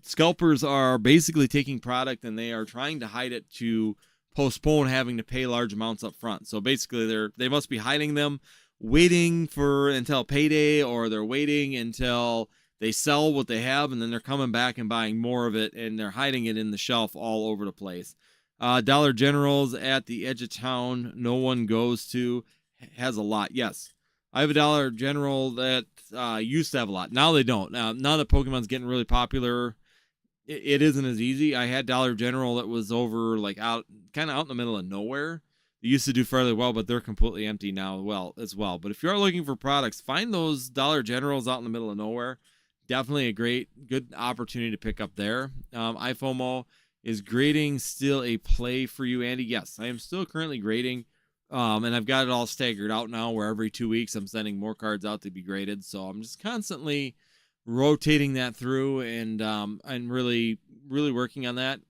Scalpers are basically taking product and they are trying to hide it to postpone having to pay large amounts up front. So basically they must be hiding them, waiting until payday, or they're waiting until they sell what they have, and then they're coming back and buying more of it, and they're hiding it in the shelf all over the place. Dollar General's at the edge of town no one goes to has a lot. Yes, I have a Dollar General that used to have a lot. Now they don't. Now that Pokemon's getting really popular, it isn't as easy. I had Dollar General that was over out in the middle of nowhere. They used to do fairly well, but they're completely empty now as well. But if you are looking for products, find those Dollar Generals out in the middle of nowhere. Definitely a good opportunity to pick up there. iFOMO, is grading still a play for you, Andy? Yes, I am still currently grading. And I've got it all staggered out now where every 2 weeks I'm sending more cards out to be graded. So I'm just constantly rotating that through and really working on that.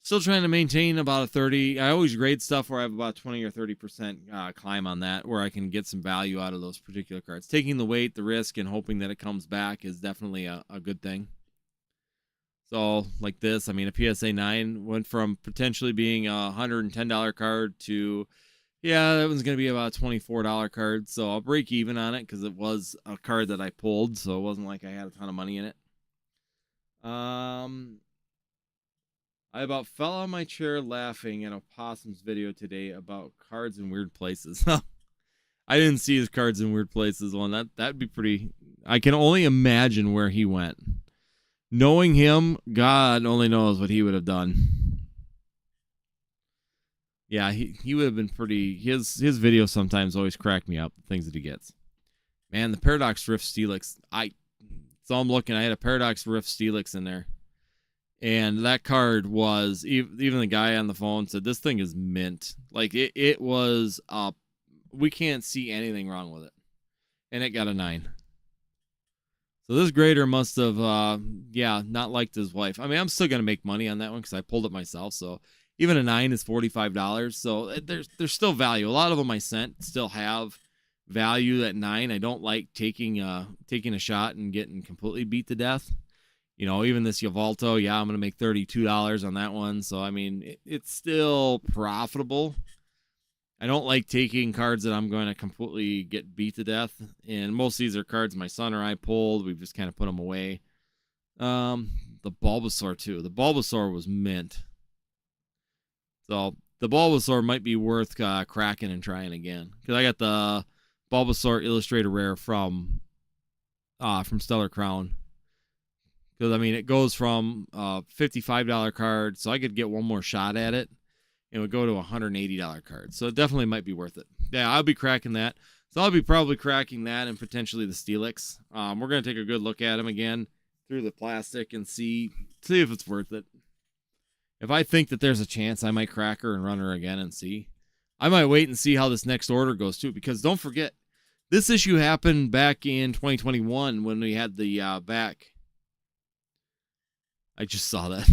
Still trying to maintain about a 30. I always grade stuff where I have about 20 or 30% climb on that, where I can get some value out of those particular cards. Taking the weight, the risk, and hoping that it comes back is definitely a good thing. So like this, I mean, a PSA 9 went from potentially being a $110 card to, yeah, that one's going to be about a $24 card. So I'll break even on it because it was a card that I pulled. So it wasn't like I had a ton of money in it. I about fell on my chair laughing at Opossum's video today about cards in weird places. I didn't see his cards in weird places one. That'd be pretty. I can only imagine where he went. Knowing him, God only knows what he would have done. Yeah, he would have been pretty. His videos sometimes always crack me up. The things that he gets. Man, the Paradox Rift Steelix. So I'm looking. I had a Paradox Rift Steelix in there. And that card was, even the guy on the phone said, this thing is mint. Like, it was up. We can't see anything wrong with it. And it got a 9. So this grader must have, not liked his wife. I mean, I'm still going to make money on that one because I pulled it myself. So even a 9 is $45. So there's still value. A lot of them I sent still have value at 9. I don't like taking a shot and getting completely beat to death. You know, even this Yveltal, yeah, I'm going to make $32 on that one. So, I mean, it's still profitable. I don't like taking cards that I'm going to completely get beat to death. And most of these are cards my son or I pulled. We've just kind of put them away. The Bulbasaur, too. The Bulbasaur was mint. So, the Bulbasaur might be worth cracking and trying again. Because I got the Bulbasaur Illustrator Rare from Stellar Crown. Because, I mean, it goes from a $55 card, so I could get one more shot at it. It would go to a $180 card. So it definitely might be worth it. Yeah, I'll be cracking that. So I'll be probably cracking that and potentially the Steelix. We're going to take a good look at them again through the plastic and see if it's worth it. If I think that there's a chance, I might crack her and run her again and see. I might wait and see how this next order goes, too. Because don't forget, this issue happened back in 2021 when we had the back... I just saw that.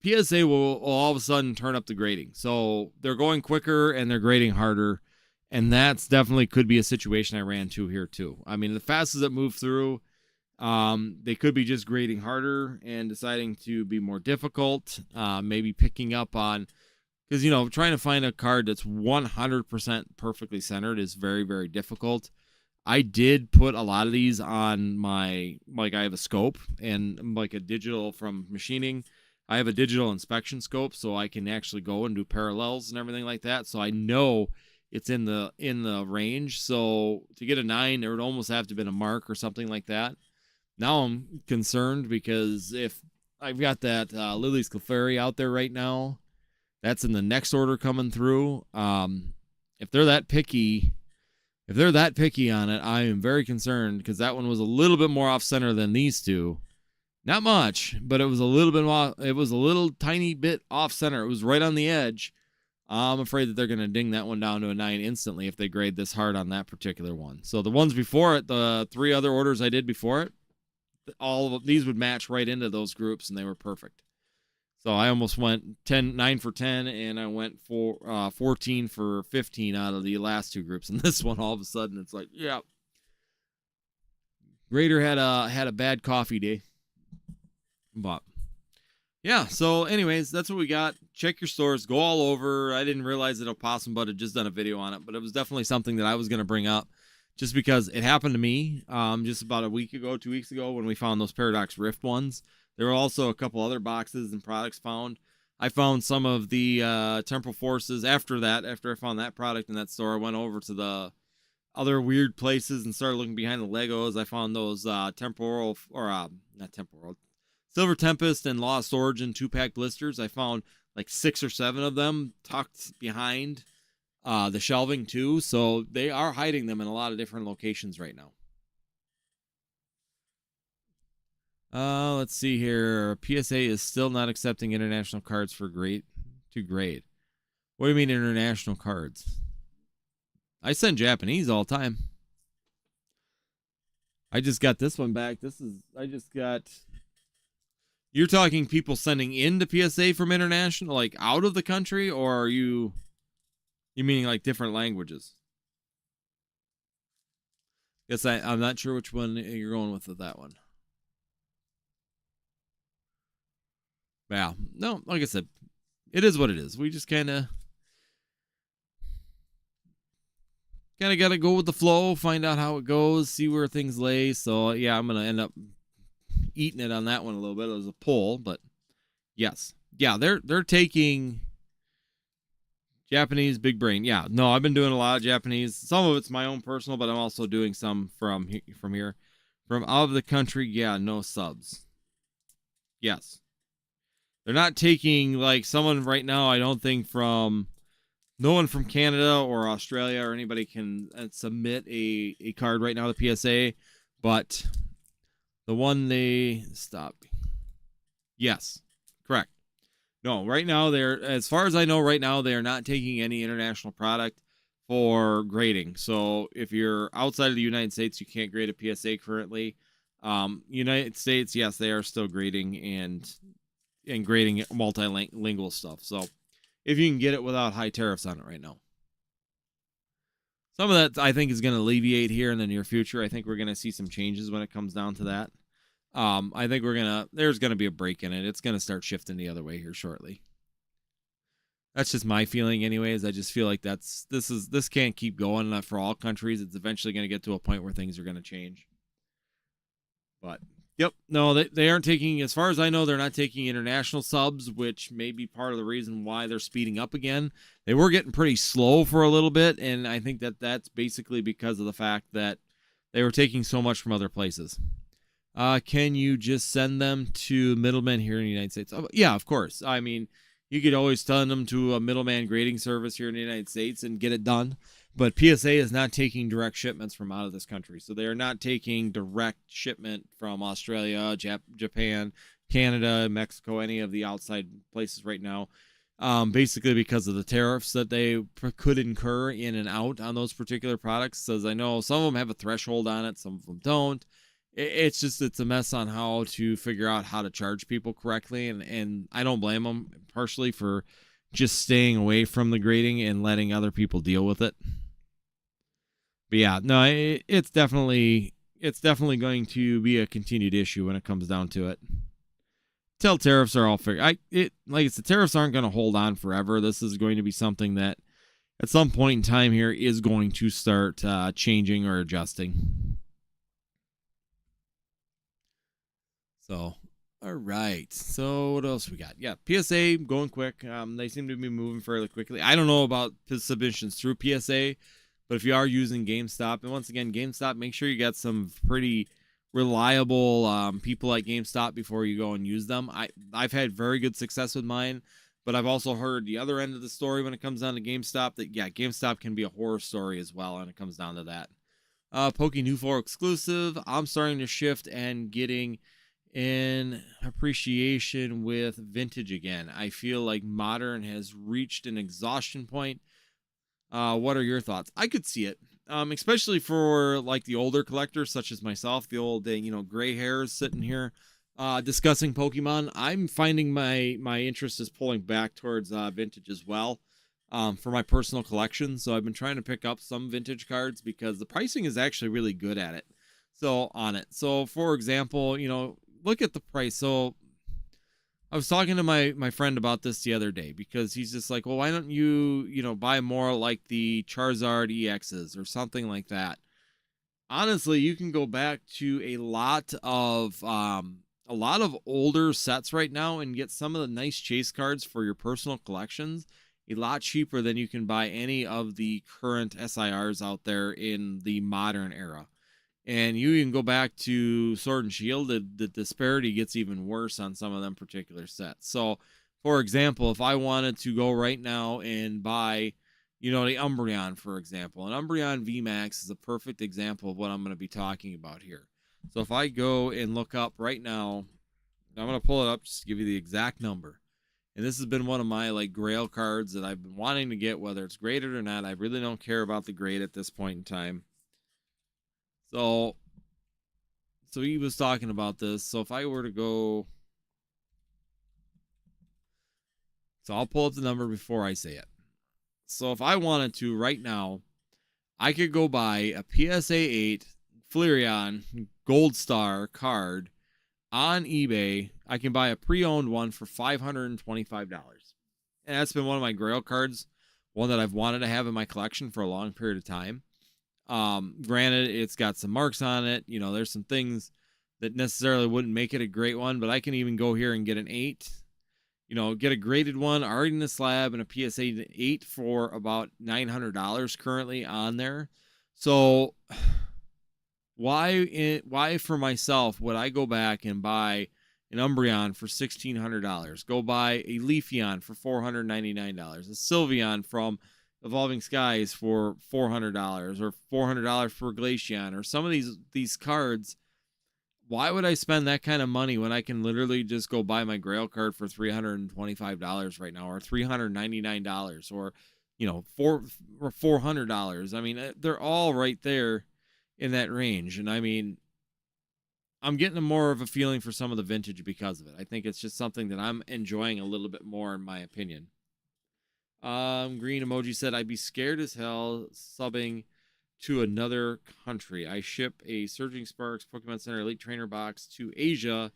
PSA will all of a sudden turn up the grading. So they're going quicker and they're grading harder. And that's definitely could be a situation I ran into here too. I mean, the fastest it moved through, they could be just grading harder and deciding to be more difficult. Maybe picking up on, because, you know, trying to find a card that's 100% perfectly centered is very, very difficult. I did put a lot of these on my, like I have a scope and like a digital from machining. I have a digital inspection scope, so I can actually go and do parallels and everything like that. So I know it's in the range. So to get a 9, there would almost have to have been a mark or something like that. Now I'm concerned because if I've got that Lily's Clefairy out there right now, that's in the next order coming through. If they're that picky... If they're that picky on it, I am very concerned because that one was a little bit more off center than these two. Not much, but it was a little bit off, it was a little tiny bit off center. It was right on the edge. I'm afraid that they're going to ding that one down to a 9 instantly if they grade this hard on that particular one. So the ones before it, the 3 other orders I did before it, all of these would match right into those groups and they were perfect. So I almost went 9 for 10, and I went for 14 for 15 out of the last 2 groups. And this one, all of a sudden, it's like, yeah. Grader had a bad coffee day. But, yeah, so anyways, that's what we got. Check your stores. Go all over. I didn't realize that Opossum Bud had just done a video on it, but it was definitely something that I was going to bring up just because it happened to me just about a week ago, 2 weeks ago, when we found those Paradox Rift ones. There were also a couple other boxes and products found. I found some of the Temporal Forces after that. After I found that product in that store, I went over to the other weird places and started looking behind the Legos. I found those not Temporal, Silver Tempest and Lost Origin 2-pack blisters. I found like 6 or 7 of them tucked behind the shelving too. So they are hiding them in a lot of different locations right now. Let's see here. PSA is still not accepting international cards for grade. What do you mean international cards? I send Japanese all the time. I just got this one back. You're talking people sending into PSA from international, like out of the country, or are you meaning like different languages? Guess I'm not sure which one you're going with that one. Yeah, no, like I said, it is what it is. We just kind of got to go with the flow, find out how it goes, see where things lay. So, yeah, I'm going to end up eating it on that one a little bit as a pull, but yes. Yeah, they're taking Japanese big brain. Yeah, no, I've been doing a lot of Japanese. Some of it's my own personal, but I'm also doing some from here. From out of the country, yeah, no subs. Yes. They're not taking, like, someone right now, I don't think no one from Canada or Australia or anybody can submit a card right now to PSA, but the one they stopped. Yes, correct. No, right now as far as I know right now, they are not taking any international product for grading. So if you're outside of the United States, you can't grade a PSA currently. United States, yes, they are still grading and grading multilingual stuff. So if you can get it without high tariffs on it right now. Some of that I think is going to alleviate here in the near future. I think we're going to see some changes when it comes down to that. I think there's gonna be a break in it. It's gonna start shifting the other way here shortly. That's just my feeling, anyways. I just feel like this can't keep going for all countries. It's eventually gonna get to a point where things are gonna change. But yep, no, they aren't taking, as far as I know, they're not taking international subs, which may be part of the reason why they're speeding up again. They were getting pretty slow for a little bit, and I think that's basically because of the fact that they were taking so much from other places. Can you just send them to middlemen here in the United States? Oh, yeah, of course. I mean, you could always send them to a middleman grading service here in the United States and get it done. But PSA is not taking direct shipments from out of this country. So they are not taking direct shipment from Australia, Japan, Canada, Mexico, any of the outside places right now. Basically because of the tariffs that they could incur in and out on those particular products. As I know, some of them have a threshold on it, some of them don't. It's a mess on how to figure out how to charge people correctly, and I don't blame them partially for just staying away from the grading and letting other people deal with it. But yeah, no, it's definitely going to be a continued issue when it comes down to it. Till tariffs are all figured. Like I said, tariffs aren't going to hold on forever. This is going to be something that at some point in time here is going to start changing or adjusting. So, all right. So what else we got? Yeah, PSA going quick. They seem to be moving fairly quickly. I don't know about submissions through PSA, but if you are using GameStop, and once again, GameStop, make sure you got some pretty reliable people at GameStop before you go and use them. I've had very good success with mine, but I've also heard the other end of the story when it comes down to GameStop. That yeah, GameStop can be a horror story as well when it comes down to that. Poke4 exclusive. I'm starting to shift and getting in appreciation with vintage again. I feel like modern has reached an exhaustion point. What are your thoughts? I could see it, especially for like the older collectors such as myself, the old gray hairs sitting here discussing Pokemon. I'm finding my interest is pulling back towards vintage as well. For my personal collection, so I've been trying to pick up some vintage cards because the pricing is actually really good at it. So on it. So for example, look at the price. So I was talking to my friend about this the other day because he's just like, well, why don't you buy more like the Charizard EXs or something like that? Honestly, you can go back to a lot of older sets right now and get some of the nice chase cards for your personal collections a lot cheaper than you can buy any of the current SIRs out there in the modern era. And you can go back to Sword and Shield, the disparity gets even worse on some of them particular sets. So, for example, if I wanted to go right now and buy, the Umbreon, for example, an Umbreon VMAX is a perfect example of what I'm going to be talking about here. So if I go and look up right now, I'm going to pull it up just to give you the exact number. And this has been one of my like grail cards that I've been wanting to get, whether it's graded or not. I really don't care about the grade at this point in time. So he was talking about this. So if I were to go, so I'll pull up the number before I say it. So if I wanted to right now, I could go buy a PSA 8 Flareon Gold Star card on eBay. I can buy a pre-owned one for $525. And that's been one of my grail cards, one that I've wanted to have in my collection for a long period of time. Granted, it's got some marks on it. There's some things that necessarily wouldn't make it a great one, but I can even go here and get an 8. Get a graded one already in the slab and a PSA 8 for about $900 currently on there. So why for myself would I go back and buy an Umbreon for $1,600? Go buy a Leafeon for $499, a Sylveon from Evolving Skies for $400, or $400 for Glaceon, or some of these cards. Why would I spend that kind of money when I can literally just go buy my Grail card for $325 right now, or $399, or $400? I mean, they're all right there in that range, and I mean, I'm getting more of a feeling for some of the vintage because of it. I think it's just something that I'm enjoying a little bit more, in my opinion. Green emoji said, I'd be scared as hell subbing to another country. I ship a Surging Sparks Pokemon Center Elite Trainer box to Asia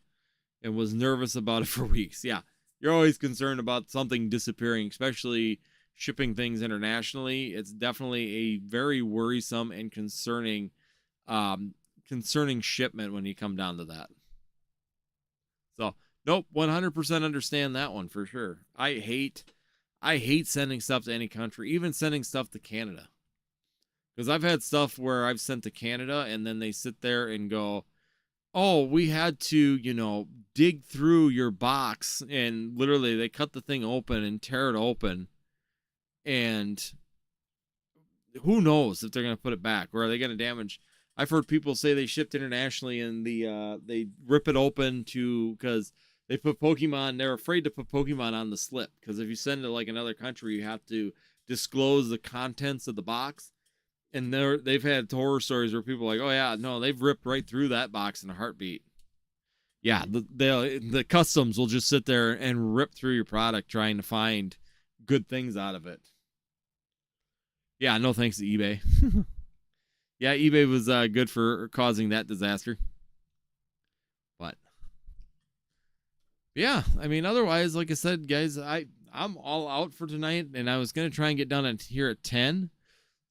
and was nervous about it for weeks. Yeah, you're always concerned about something disappearing, especially shipping things internationally. It's definitely a very worrisome and concerning shipment when you come down to that. So, nope, 100% understand that one for sure. I hate sending stuff to any country, even sending stuff to Canada. Because I've had stuff where I've sent to Canada and then they sit there and go, oh, we had to, dig through your box, and literally they cut the thing open and tear it open. And who knows if they're going to put it back, or are they going to damage? I've heard people say they shipped internationally and they rip it open because they put Pokemon, they're afraid to put Pokemon on the slip. Because if you send it to like another country, you have to disclose the contents of the box. And they've had horror stories where people are like, oh yeah, no, they've ripped right through that box in a heartbeat. Yeah, the customs will just sit there and rip through your product trying to find good things out of it. Yeah, no thanks to eBay. Yeah, eBay was good for causing that disaster. But yeah, I mean, otherwise, like I said, guys, I'm all out for tonight, and I was gonna try and get done here at 10.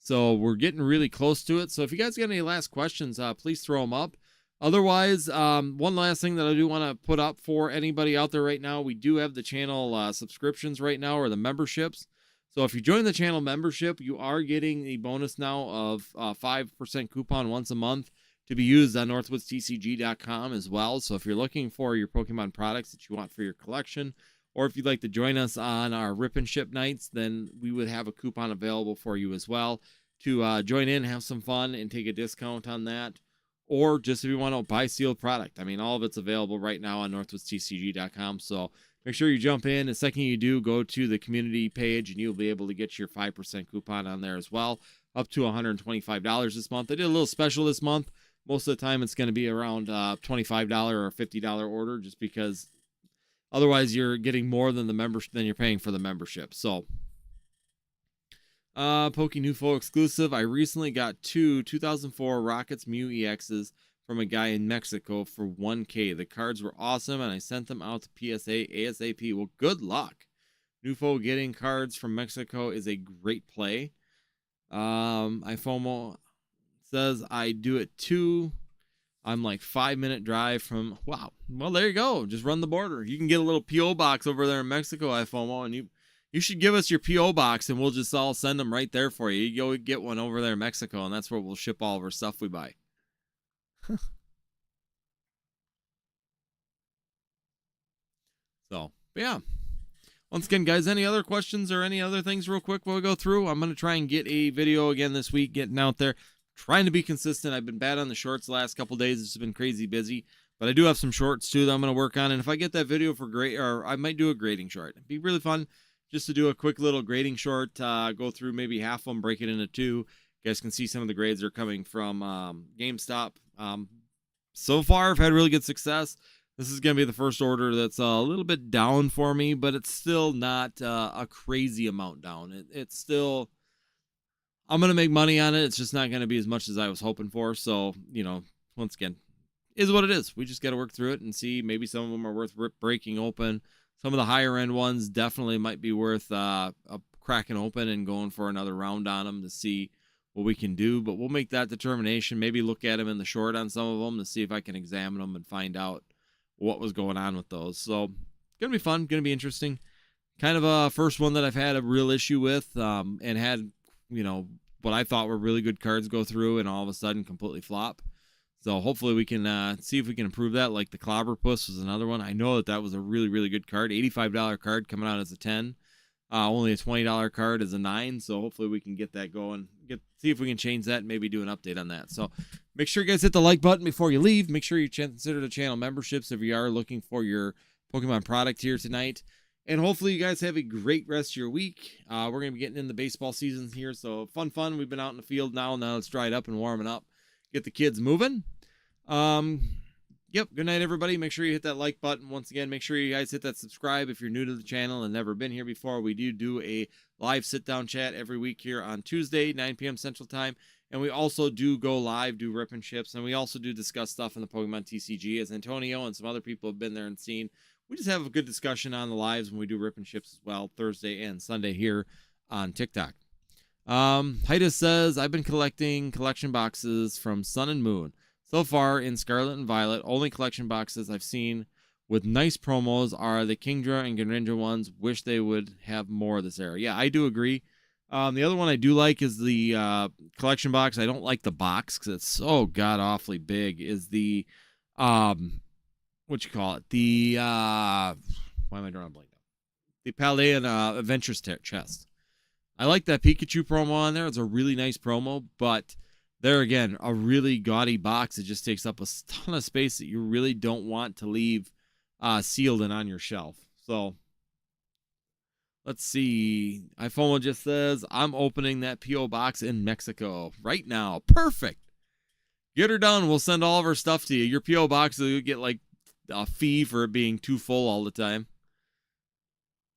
So we're getting really close to it. So if you guys got any last questions, please throw them up. Otherwise, one last thing that I do want to put up for anybody out there right now, we do have the channel subscriptions right now, or the memberships. So if you join the channel membership, you are getting the bonus now of 5% coupon once a month to be used on NorthwoodsTCG.com as well. So if you're looking for your Pokemon products that you want for your collection, or if you'd like to join us on our Rip and Ship nights, then we would have a coupon available for you as well to join in, have some fun, and take a discount on that. Or just if you want to buy sealed product. I mean, all of it's available right now on NorthwoodsTCG.com. So make sure you jump in. The second you do, go to the community page, and you'll be able to get your 5% coupon on there as well, up to $125 this month. I did a little special this month. Most of the time, it's going to be around $25 or $50 order, just because otherwise, you're getting more than than you're paying for the membership. So, PokeNufo exclusive. I recently got 2004 Rockets Mew EXs from a guy in Mexico for $1K. The cards were awesome, and I sent them out to PSA ASAP. Well, good luck. Nufo, getting cards from Mexico is a great play. iFOMO says I do it too. I'm like 5-minute drive from, wow. Well, there you go. Just run the border. You can get a little P.O. box over there in Mexico, iFOMO, and you should give us your P.O. box, and we'll just all send them right there for you. You go get one over there in Mexico, and that's where we'll ship all of our stuff we buy. So, yeah. Once again, guys, any other questions or any other things real quick while we go through? I'm going to try and get a video again this week, getting out there. Trying to be consistent. I've been bad on the shorts the last couple days. It's been crazy busy, but I do have some shorts too that I'm going to work on. And if I get that video for or I might do a grading short. It'd be really fun just to do a quick little grading short, go through maybe half of them, break it into two. You guys can see some of the grades that are coming from GameStop. So far, I've had really good success. This is going to be the first order that's a little bit down for me, but it's still not a crazy amount down. It's still, I'm going to make money on it. It's just not going to be as much as I was hoping for. So, once again, is what it is. We just got to work through it and see. Maybe some of them are worth breaking open. Some of the higher end ones definitely might be worth cracking open and going for another round on them to see what we can do. But we'll make that determination. Maybe look at them in the short on some of them to see if I can examine them and find out what was going on with those. So it's going to be fun. Going to be interesting. Kind of a first one that I've had a real issue with and had, what I thought were really good cards go through and all of a sudden completely flop. So hopefully we can see if we can improve that. Like the Clobberpuss was another one. I know that was a really, really good card. $85 card coming out as a 10. Only a $20 card as a 9. So hopefully we can get that going. See if we can change that and maybe do an update on that. So make sure you guys hit the like button before you leave. Make sure you consider the channel memberships if you are looking for your Pokemon product here tonight. And hopefully you guys have a great rest of your week. We're going to be getting in the baseball season here. So fun. We've been out in the field now. Now it's dried up and warming up. Get the kids moving. Yep. Good night, everybody. Make sure you hit that like button. Once again, make sure you guys hit that subscribe if you're new to the channel and never been here before. We do a live sit-down chat every week here on Tuesday, 9 p.m. Central Time. And we also do go live, do rip and ships, and we also do discuss stuff in the Pokemon TCG, as Antonio and some other people have been there and seen. We just have a good discussion on the lives when we do rip and ships as well, Thursday and Sunday here on TikTok. Haida says, I've been collecting collection boxes from Sun and Moon. So far in Scarlet and Violet, only collection boxes I've seen with nice promos are the Kingdra and Greninja ones. Wish they would have more of this era. Yeah, I do agree. The other one I do like is the collection box. I don't like the box because it's so god-awfully big. Is the, what you call it? The, why am I drawing a blank now? The Paldea Adventures chest. I like that Pikachu promo on there. It's a really nice promo, but there again, a really gaudy box. It just takes up a ton of space that you really don't want to leave sealed and on your shelf. So let's see. iPhone just says, I'm opening that P.O. box in Mexico right now. Perfect. Get her done. We'll send all of our stuff to you. Your P.O. box, you'll get like a fee for it being too full all the time.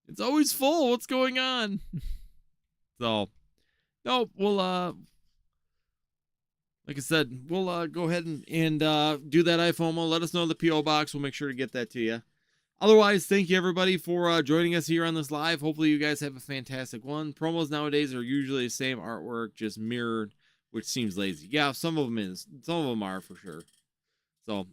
It's always full. What's going on? So, no, we'll, like I said, we'll go ahead and do that iPhone. Let us know the P.O. box. We'll make sure to get that to you. Otherwise, thank you, everybody, for joining us here on this live. Hopefully, you guys have a fantastic one. Promos nowadays are usually the same artwork, just mirrored, which seems lazy. Yeah, some of them is. Some of them are, for sure. So,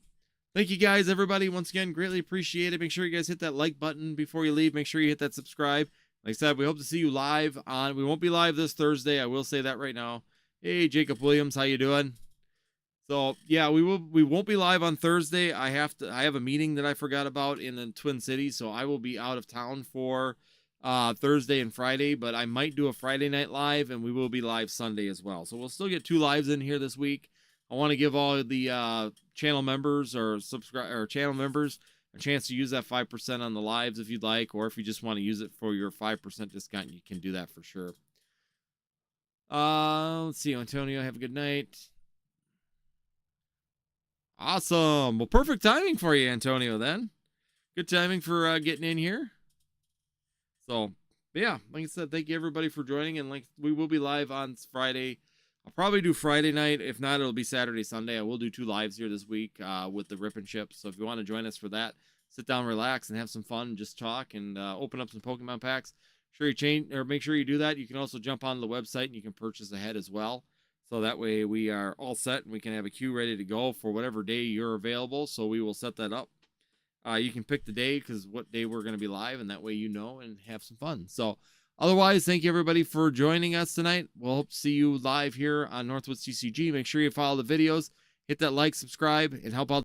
thank you, guys, everybody. Once again, greatly appreciate it. Make sure you guys hit that like button before you leave. Make sure you hit that subscribe. Like I said, we hope to see you live on. We won't be live this Thursday. I will say that right now. Hey, Jacob Williams, how you doing? So yeah, we won't be live on Thursday. I have a meeting that I forgot about in the Twin Cities, so I will be out of town for Thursday and Friday. But I might do a Friday night live, and we will be live Sunday as well. So we'll still get 2 lives in here this week. I want to give all the channel members or channel members a chance to use that 5% on the lives if you'd like, or if you just want to use it for your 5% discount, you can do that for sure. Let's see, Antonio, have a good night. Awesome. Well, perfect timing for you, Antonio, then. Good timing for getting in here. So, yeah, like I said, thank you, everybody, for joining, and like we will be live on Friday. I'll probably do Friday night. If not, it'll be Saturday, Sunday. I will do 2 lives here this week with the Rip and Chip. So if you want to join us for that, sit down, relax, and have some fun. Just talk and open up some Pokemon packs. Make sure you do that. You can also jump on the website and you can purchase ahead as well. So that way we are all set and we can have a queue ready to go for whatever day you're available. So we will set that up. You can pick the day because what day we're going to be live, and that way you know and have some fun. So otherwise, thank you, everybody, for joining us tonight. We'll hope to see you live here on Northwoods TCG. Make sure you follow the videos, hit that like, subscribe, and help out